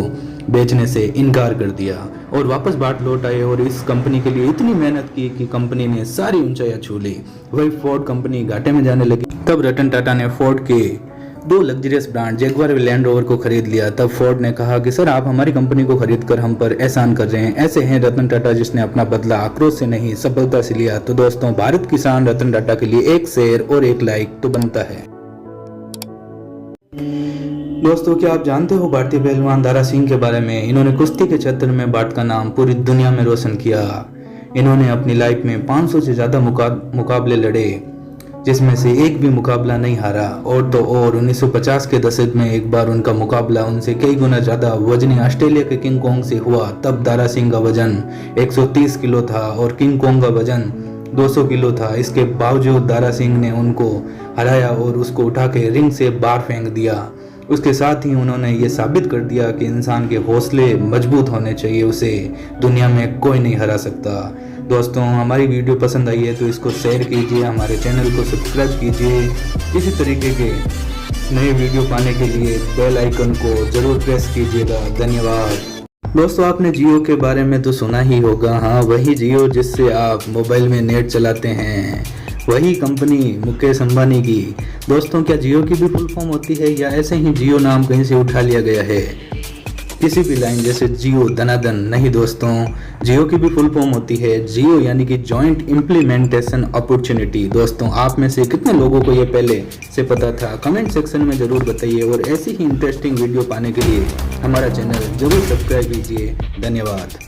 बेचने से इनकार कर दिया और वापस भारत लौट आए और इस कंपनी के लिए इतनी मेहनत की कि कंपनी ने सारी ऊंचाइयां छू ली। वही फोर्ड कंपनी घाटे में जाने लगी। तब रतन टाटा ने फोर्ड के 2 लग्जरियस ब्रांड जगुआर व लैंड रोवर को खरीद लिया। तब फोर्ड ने कहा कि सर, आप हमारी कंपनी को खरीद कर हम पर एहसान कर रहे हैं। ऐसे हैं रतन टाटा, जिसने अपना बदला आक्रोश से नहीं सफलता से लिया। तो दोस्तों, भारत किसान रतन टाटा के लिए एक शेयर और एक लाइक तो बनता है। दोस्तों, क्या आप जानते हो भारतीय पहलवान दारा सिंह के बारे में? इन्होंने कुश्ती के क्षेत्र में भाट का नाम पूरी दुनिया में रोशन किया। इन्होंने अपनी लाइफ में 500 से ज़्यादा मुकाबले लड़े, जिसमें से एक भी मुकाबला नहीं हारा। और तो और 1950 के दशक में एक बार उनका मुकाबला उनसे कई गुना ज़्यादा वजनी ऑस्ट्रेलिया के किंग कोंग से हुआ। तब दारा सिंह का वजन 130 किलो था और किंग कोंग का वजन 200 किलो था। इसके बावजूद दारा सिंह ने उनको हराया और उसको उठा के रिंग से बाहर फेंक दिया। उसके साथ ही उन्होंने ये साबित कर दिया कि इंसान के हौसले मजबूत होने चाहिए, उसे दुनिया में कोई नहीं हरा सकता। दोस्तों, हमारी वीडियो पसंद आई है तो इसको शेयर कीजिए, हमारे चैनल को सब्सक्राइब कीजिए। इसी तरीके के नए वीडियो पाने के लिए बेल आइकन को ज़रूर प्रेस कीजिएगा। धन्यवाद। दोस्तों, आपने जियो के बारे में तो सुना ही होगा। हाँ, वही जियो जिससे आप मोबाइल में नेट चलाते हैं, वही कंपनी मुकेश अंबानी की। दोस्तों, क्या जियो की भी फुल फॉर्म होती है या ऐसे ही जियो नाम कहीं से उठा लिया गया है? किसी भी लाइन जैसे जियो धनाधन? नहीं दोस्तों, जियो की भी फुल फॉर्म होती है जियो यानी कि जॉइंट इम्प्लीमेंटेशन अपॉर्चुनिटी। दोस्तों, आप में से कितने लोगों को ये पहले से पता था? कमेंट सेक्शन में ज़रूर बताइए और ऐसी ही इंटरेस्टिंग वीडियो पाने के लिए हमारा चैनल ज़रूर सब्सक्राइब कीजिए। धन्यवाद।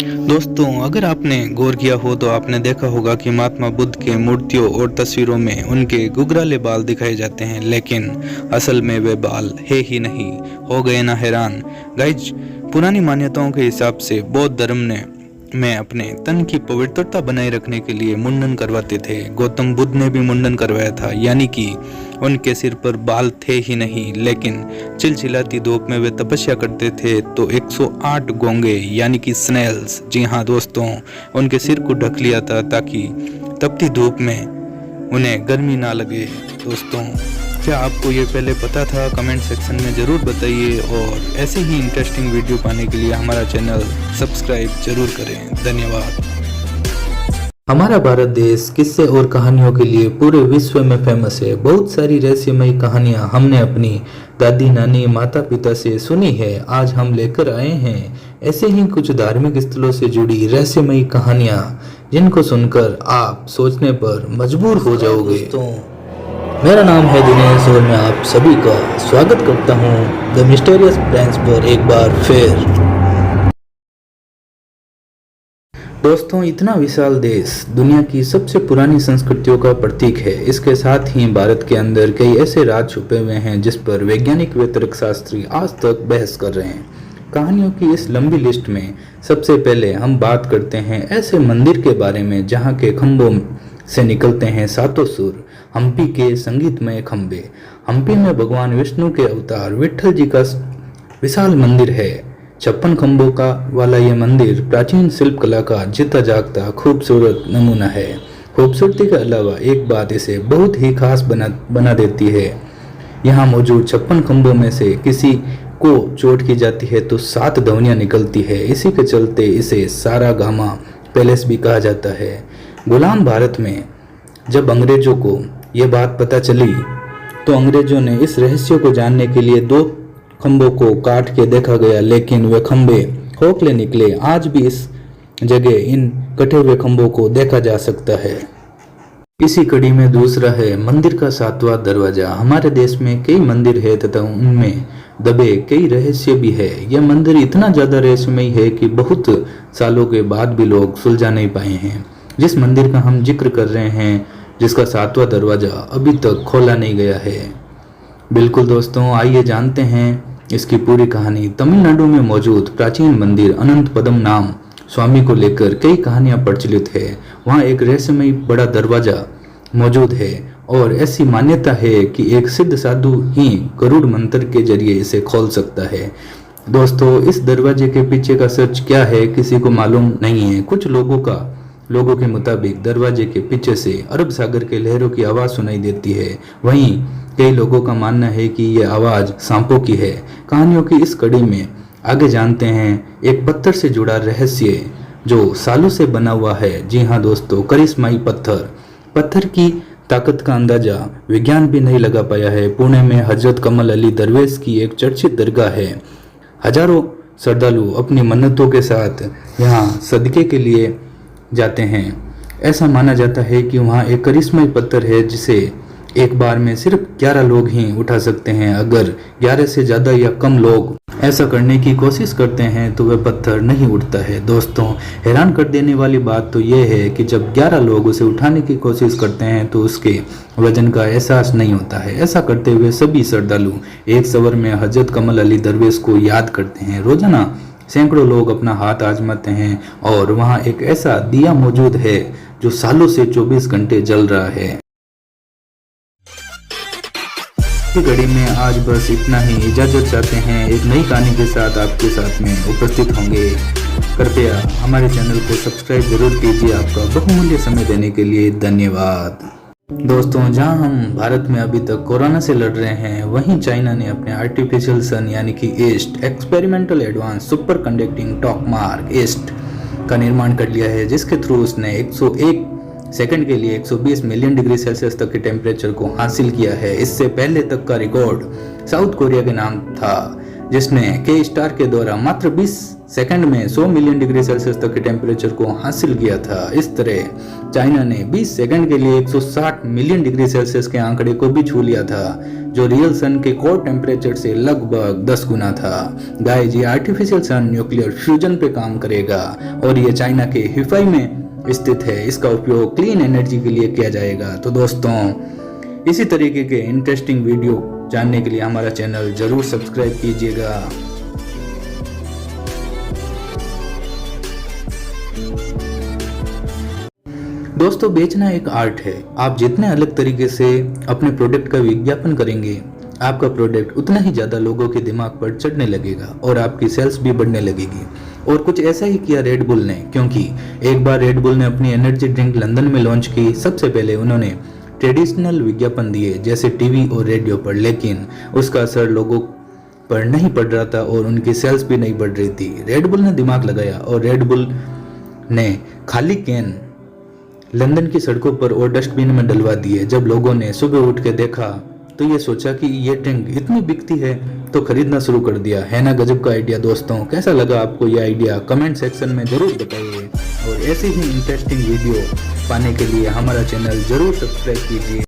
दोस्तों, अगर आपने गौर किया हो तो आपने देखा होगा कि महात्मा बुद्ध के मूर्तियों और तस्वीरों में उनके गुगराले बाल दिखाए जाते हैं, लेकिन असल में वे बाल है ही नहीं। हो गए ना हैरान? गाइज, पुरानी मान्यताओं के हिसाब से बौद्ध धर्म में अपने तन की पवित्रता बनाए रखने के लिए मुंडन करवाते थे। गौतम बुद्ध ने भी मुंडन करवाया था, यानी कि उनके सिर पर बाल थे ही नहीं, लेकिन चिलचिलाती धूप में वे तपस्या करते थे तो 108 गोंगे यानी कि स्नेल्स, जी हाँ दोस्तों, उनके सिर को ढक लिया था ताकि तपती धूप में उन्हें गर्मी ना लगे। दोस्तों, क्या आपको ये पहले पता था? कमेंट सेक्शन में ज़रूर बताइए और ऐसे ही इंटरेस्टिंग वीडियो पाने के लिए हमारा चैनल सब्सक्राइब जरूर करें। धन्यवाद। हमारा भारत देश किस्से और कहानियों के लिए पूरे विश्व में फेमस है। बहुत सारी रहस्यमयी कहानियां हमने अपनी दादी नानी माता पिता से सुनी है। आज हम लेकर आए हैं ऐसे ही कुछ धार्मिक स्थलों से जुड़ी रहस्यमयी कहानियां, जिनको सुनकर आप सोचने पर मजबूर हो जाओगे। दोस्तों, मेरा नाम है दिनेश और मैं आप सभी का स्वागत करता हूं द मिस्टीरियस प्लेन्स पर एक बार फिर। दोस्तों, इतना विशाल देश दुनिया की सबसे पुरानी संस्कृतियों का प्रतीक है। इसके साथ ही भारत के अंदर कई ऐसे राज छुपे हुए हैं जिस पर वैज्ञानिक व तर्कशास्त्री आज तक बहस कर रहे हैं। कहानियों की इस लंबी लिस्ट में सबसे पहले हम बात करते हैं ऐसे मंदिर के बारे में जहां के खंभों से निकलते हैं सातों सुर, हम्पी के संगीतमय खंभे। हम्पी में भगवान विष्णु के अवतार विट्ठल जी का विशाल मंदिर है। 56 खंभों का वाला ये मंदिर प्राचीन शिल्प कला का जीता जागता खूबसूरत नमूना है। खूबसूरती के अलावा एक बात इसे बहुत ही खास बना देती है। यहाँ मौजूद 56 खंभों में से किसी को चोट की जाती है तो 7 ध्वनियाँ निकलती है। इसी के चलते इसे सारा गामा पैलेस भी कहा जाता है। गुलाम भारत में जब अंग्रेजों को ये बात पता चली तो अंग्रेजों ने इस रहस्य को जानने के लिए 2 खंभों को काट के देखा गया, लेकिन वे खंभे खोखले निकले। आज भी इस जगह इन कटे हुए खंभों को देखा जा सकता है। इसी कड़ी में दूसरा है मंदिर का 7वां दरवाजा। हमारे देश में कई मंदिर है तथा उनमें दबे कई रहस्य भी है। यह मंदिर इतना ज्यादा रहस्यमय है कि बहुत सालों के बाद भी लोग सुलझा नहीं पाए हैं। जिस मंदिर का हम जिक्र कर रहे हैं, जिसका 7वां दरवाजा अभी तक खोला नहीं गया है। बिल्कुल दोस्तों, आइए जानते हैं इसकी पूरी कहानी। तमिलनाडु में मौजूद प्राचीन मंदिर अनंत पदम नाम स्वामी को लेकर कई कहानियां प्रचलित है। वहां एक रहस्यमय बड़ा दरवाजा मौजूद है और ऐसी मान्यता है कि एक सिद्ध साधु ही गरुड़ मंत्र के जरिए इसे खोल सकता है। दोस्तों, इस दरवाजे के पीछे का सच क्या है किसी को मालूम नहीं है। कुछ लोगों के मुताबिक दरवाजे के पीछे से अरब सागर के लहरों की आवाज सुनाई देती है। वहीं कई लोगों का मानना है कि यह आवाज सांपों की है। कहानियों की इस कड़ी में आगे जानते हैं एक पत्थर से जुड़ा रहस्य जो सालों से बना हुआ है। जी हाँ दोस्तों, करिश्माई पत्थर की ताकत का अंदाजा विज्ञान भी नहीं लगा पाया है। पुणे में हजरत कमल अली दरवेश की एक चर्चित दरगाह है। हजारों श्रद्धालु अपनी मन्नतों के साथ यहाँ सदके के लिए जाते हैं। ऐसा माना जाता है कि वहाँ एक करिश्माई पत्थर है जिसे एक बार में सिर्फ 11 लोग ही उठा सकते हैं। अगर 11 से ज़्यादा या कम लोग ऐसा करने की कोशिश करते हैं तो वह पत्थर नहीं उठता है। दोस्तों, हैरान कर देने वाली बात तो यह है कि जब 11 लोग उसे उठाने की कोशिश करते हैं तो उसके वजन का एहसास नहीं होता है। ऐसा करते हुए सभी श्रद्धालु एक सवर में हजरत कमल अली दरवेश को याद करते हैं। रोजाना सैकड़ों लोग अपना हाथ आजमाते हैं और वहाँ एक ऐसा दिया मौजूद है जो सालों से 24 घंटे जल रहा है। घड़ी में आज बस इतना ही। इजाजत चाहते हैं। एक नई कहानी के साथ आपके साथ में उपस्थित होंगे। कृपया हमारे चैनल को सब्सक्राइब जरूर कीजिए। आपका बहुमूल्य समय देने के लिए धन्यवाद। दोस्तों, जहां हम भारत में अभी तक कोरोना से लड़ रहे हैं, वहीं चाइना ने अपने आर्टिफिशियल सन यानी कि EAST experimental advance super conducting tokamak EAST का निर्माण कर लिया है, जिसके थ्रू उसने 101 सेकंड के लिए 120 मिलियन डिग्री सेल्सियस तक के टेम्परेचर को हासिल किया है। इससे पहले तक का रिकॉर्ड साउथ कोरिया के नाम था, जिसने के स्टार के द्वारा मात्र 20 सेकंड में 100 मिलियन डिग्री सेल्सियस तक के टेम्परेचर को हासिल किया था। इस तरह चाइना ने 20 सेकंड के लिए 160 मिलियन डिग्री सेल्सियस के आंकड़े को भी छू लिया था, जो रियल सन के कोर टेम्परेचर से लगभग 10 गुना था। गाइस, ये आर्टिफिशियल सन न्यूक्लियर फ्यूजन पे काम करेगा और ये चाइना के हिफाई में स्थित है। इसका उपयोग क्लीन एनर्जी के लिए किया जाएगा। तो दोस्तों, इसी तरीके के इंटरेस्टिंग वीडियो जानने के लिए हमारा चैनल जरूर सब्सक्राइब कीजिएगा। दोस्तों, बेचना एक आर्ट है। आप जितने अलग तरीके से अपने प्रोडक्ट का विज्ञापन करेंगे, आपका प्रोडक्ट उतना ही ज़्यादा लोगों के दिमाग पर चढ़ने लगेगा और आपकी सेल्स भी बढ़ने लगेगी। और कुछ ऐसा ही किया रेड बुल ने, क्योंकि एक बार रेड बुल ने अपनी एनर्जी ड्रिंक लंदन में लॉन्च की। सबसे पहले उन्होंने ट्रेडिशनल विज्ञापन दिए जैसे टीवी और रेडियो पर, लेकिन उसका असर लोगों पर नहीं पड़ रहा था और उनकी सेल्स भी नहीं बढ़ रही थी। रेड बुल ने दिमाग लगाया और रेड बुल ने खाली कैन लंदन की सड़कों पर और डस्टबिन में डलवा दिए। जब लोगों ने सुबह उठ के देखा तो ये सोचा कि ये ड्रिंक इतनी बिकती है तो खरीदना शुरू कर दिया। है ना गजब का आइडिया। दोस्तों, कैसा लगा आपको ये आइडिया? कमेंट सेक्शन में जरूर बताइए और ऐसे ही इंटरेस्टिंग वीडियो पाने के लिए हमारा चैनल जरूर सब्सक्राइब कीजिए।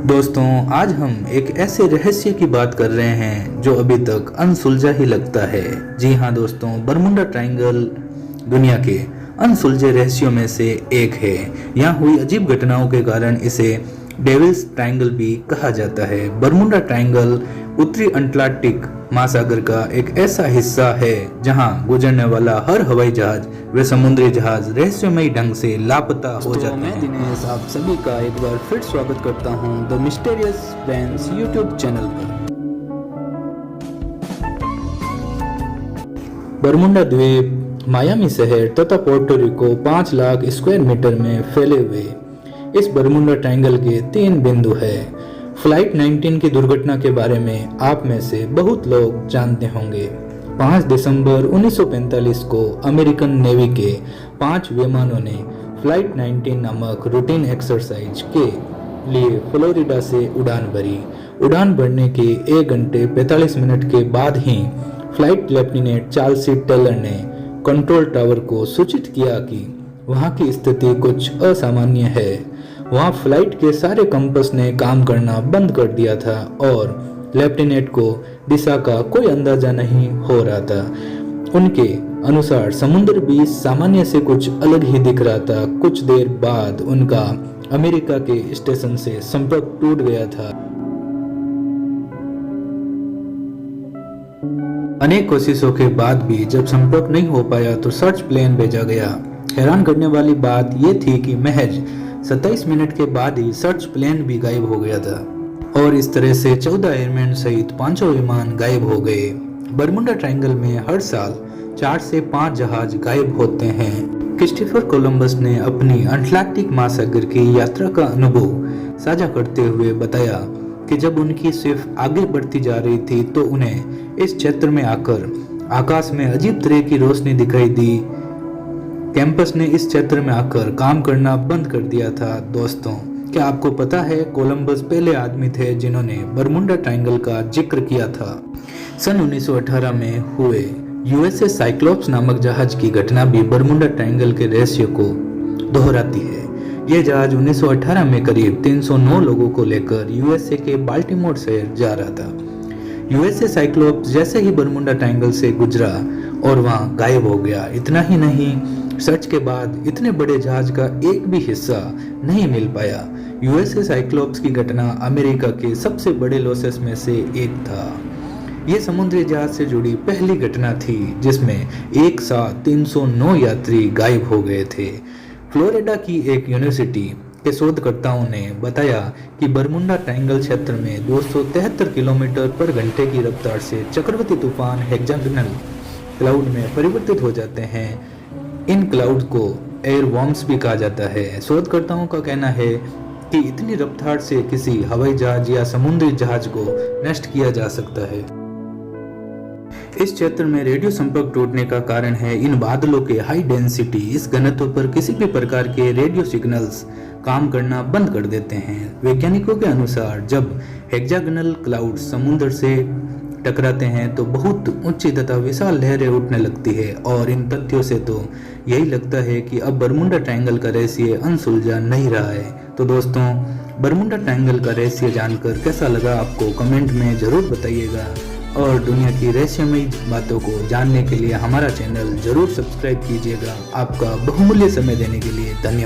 दोस्तों, आज हम एक ऐसे रहस्य की बात कर रहे हैं जो अभी तक अनसुलझा ही लगता है। जी हाँ दोस्तों, बरमुडा ट्रायंगल दुनिया के अनसुलझे रहस्यों में से एक है। यहाँ हुई अजीब घटनाओं के कारण इसे डेविल्स ट्रायंगल भी कहा जाता है। बरमुडा ट्रायंगल उत्तरी अटलांटिक महासागर का एक ऐसा हिस्सा है जहां गुजरने वाला हर हवाई जहाज व समुद्री जहाज रहस्यमयी ढंग से लापता हो जाते हैं। मैं दिनेश आप सभी का एक बार फिर स्वागत करता हूं the mysterious friends YouTube channel पर। बरमुडा द्वीप मायामी शहर तथा Puerto Rico 5 lakh square metre में फैले हुए इस बरमुडा ट्रायंगल के 3 बिंदु है। फ्लाइट 19 की दुर्घटना के बारे में आप में से बहुत लोग जानते होंगे। 5 दिसंबर 1945 को अमेरिकन नेवी के 5 विमानों ने फ्लाइट 19 नामक रूटीन एक्सरसाइज के लिए फ्लोरिडा से उड़ान भरी। उड़ान भरने के 1 घंटे 45 मिनट के बाद ही फ्लाइट लेफ्टिनेंट चार्ल्स सी टेलर ने कंट्रोल टावर को सूचित किया कि वहां की स्थिति कुछ असामान्य है। वहां फ्लाइट के सारे कंपस ने काम करना बंद कर दिया था और लेफ्टिनेंट को दिशा का कोई अंदाजा नहीं हो रहा था। उनके अनुसार समुद्र भी सामान्य से कुछ अलग ही दिख रहा था। कुछ देर बाद उनका अमेरिका के स्टेशन से संपर्क टूट गया था। अनेक कोशिशों के बाद भी जब संपर्क नहीं हो पाया तो सर्च प्लेन भेजा गया। हैरान करने वाली बात यह थी कि महज 27 मिनट के बाद ही सर्च प्लेन भी गायब हो गया था और इस तरह से 14 एयरमैन सहित 5 विमान गायब हो गए। बरमुडा ट्रायंगल में हर साल 4 से 5 जहाज गायब होते हैं। क्रिस्टोफर कोलंबस ने अपनी अटलांटिक महासागर की यात्रा का अनुभव साझा करते हुए बताया कि जब उनकी शिप आगे बढ़ती जा रही थी तो उन्हें इस क्षेत्र में आकर आकाश में अजीब तरह की रोशनी दिखाई दी। कैंपस ने इस क्षेत्र में आकर काम करना बंद कर दिया था। दोस्तों, क्या आपको पता है कोलंबस पहले आदमी थे जिन्होंने बरमुडा ट्रायंगल का जिक्र किया था। सन 1918 में हुए यूएसएस साइक्लोप्स नामक जहाज की घटना भी बरमुडा ट्रायंगल के रहस्य को दोहराती है। ये जहाज 1918 में करीब 309 लोगों को लेकर यूएसए के बाल्टीमोर शहर जा रहा था। यूएसए साइक्लोप्स जैसे ही बरमुडा ट्रायंगल से गुजरा और वहां गायब हो गया। इतना ही नहीं, सर्च के बाद इतने बड़े जहाज का एक भी हिस्सा नहीं मिल पाया। यूएसए साइक्लोप्स की घटना अमेरिका के सबसे बड़े लॉसेस में से एक था। ये समुद्री जहाज से जुड़ी पहली घटना थी जिसमें एक साथ 309 यात्री गायब हो गए थे। फ्लोरिडा की एक यूनिवर्सिटी के शोधकर्ताओं ने बताया कि बरमुडा ट्रायंगल क्षेत्र में 273 किलोमीटर पर घंटे की रफ्तार से चक्रवाती तूफान हेक्सागोनल क्लाउड में परिवर्तित हो जाते हैं। इन क्लाउड को एयर वॉर्म्स भी कहा जाता है। शोधकर्ताओं का कहना है कि इतनी रफ्तार से किसी हवाई जहाज या समुद्री जहाज को नष्ट किया जा सकता है। इस क्षेत्र में रेडियो संपर्क टूटने का कारण है इन बादलों के हाई डेंसिटी। इस घनत्व पर किसी भी प्रकार के रेडियो सिग्नल्स काम करना बंद कर देते हैं। वैज्ञानिकों के अनुसार जब हेक्सागोनल क्लाउड समुद्र से टकराते हैं तो बहुत ऊंची तथा विशाल लहरें उठने लगती है और इन तथ्यों से तो यही लगता है कि अब बरमुडा ट्रायंगल का रहस्य अनसुलझा नहीं रहा है। तो दोस्तों, बरमुडा ट्रायंगल का रहस्य जानकर कैसा लगा आपको कमेंट में जरूर बताइएगा और दुनिया की रहस्यमयी बातों को जानने के लिए हमारा चैनल जरूर सब्सक्राइब कीजिएगा। आपका बहुमूल्य समय देने के लिए धन्यवाद।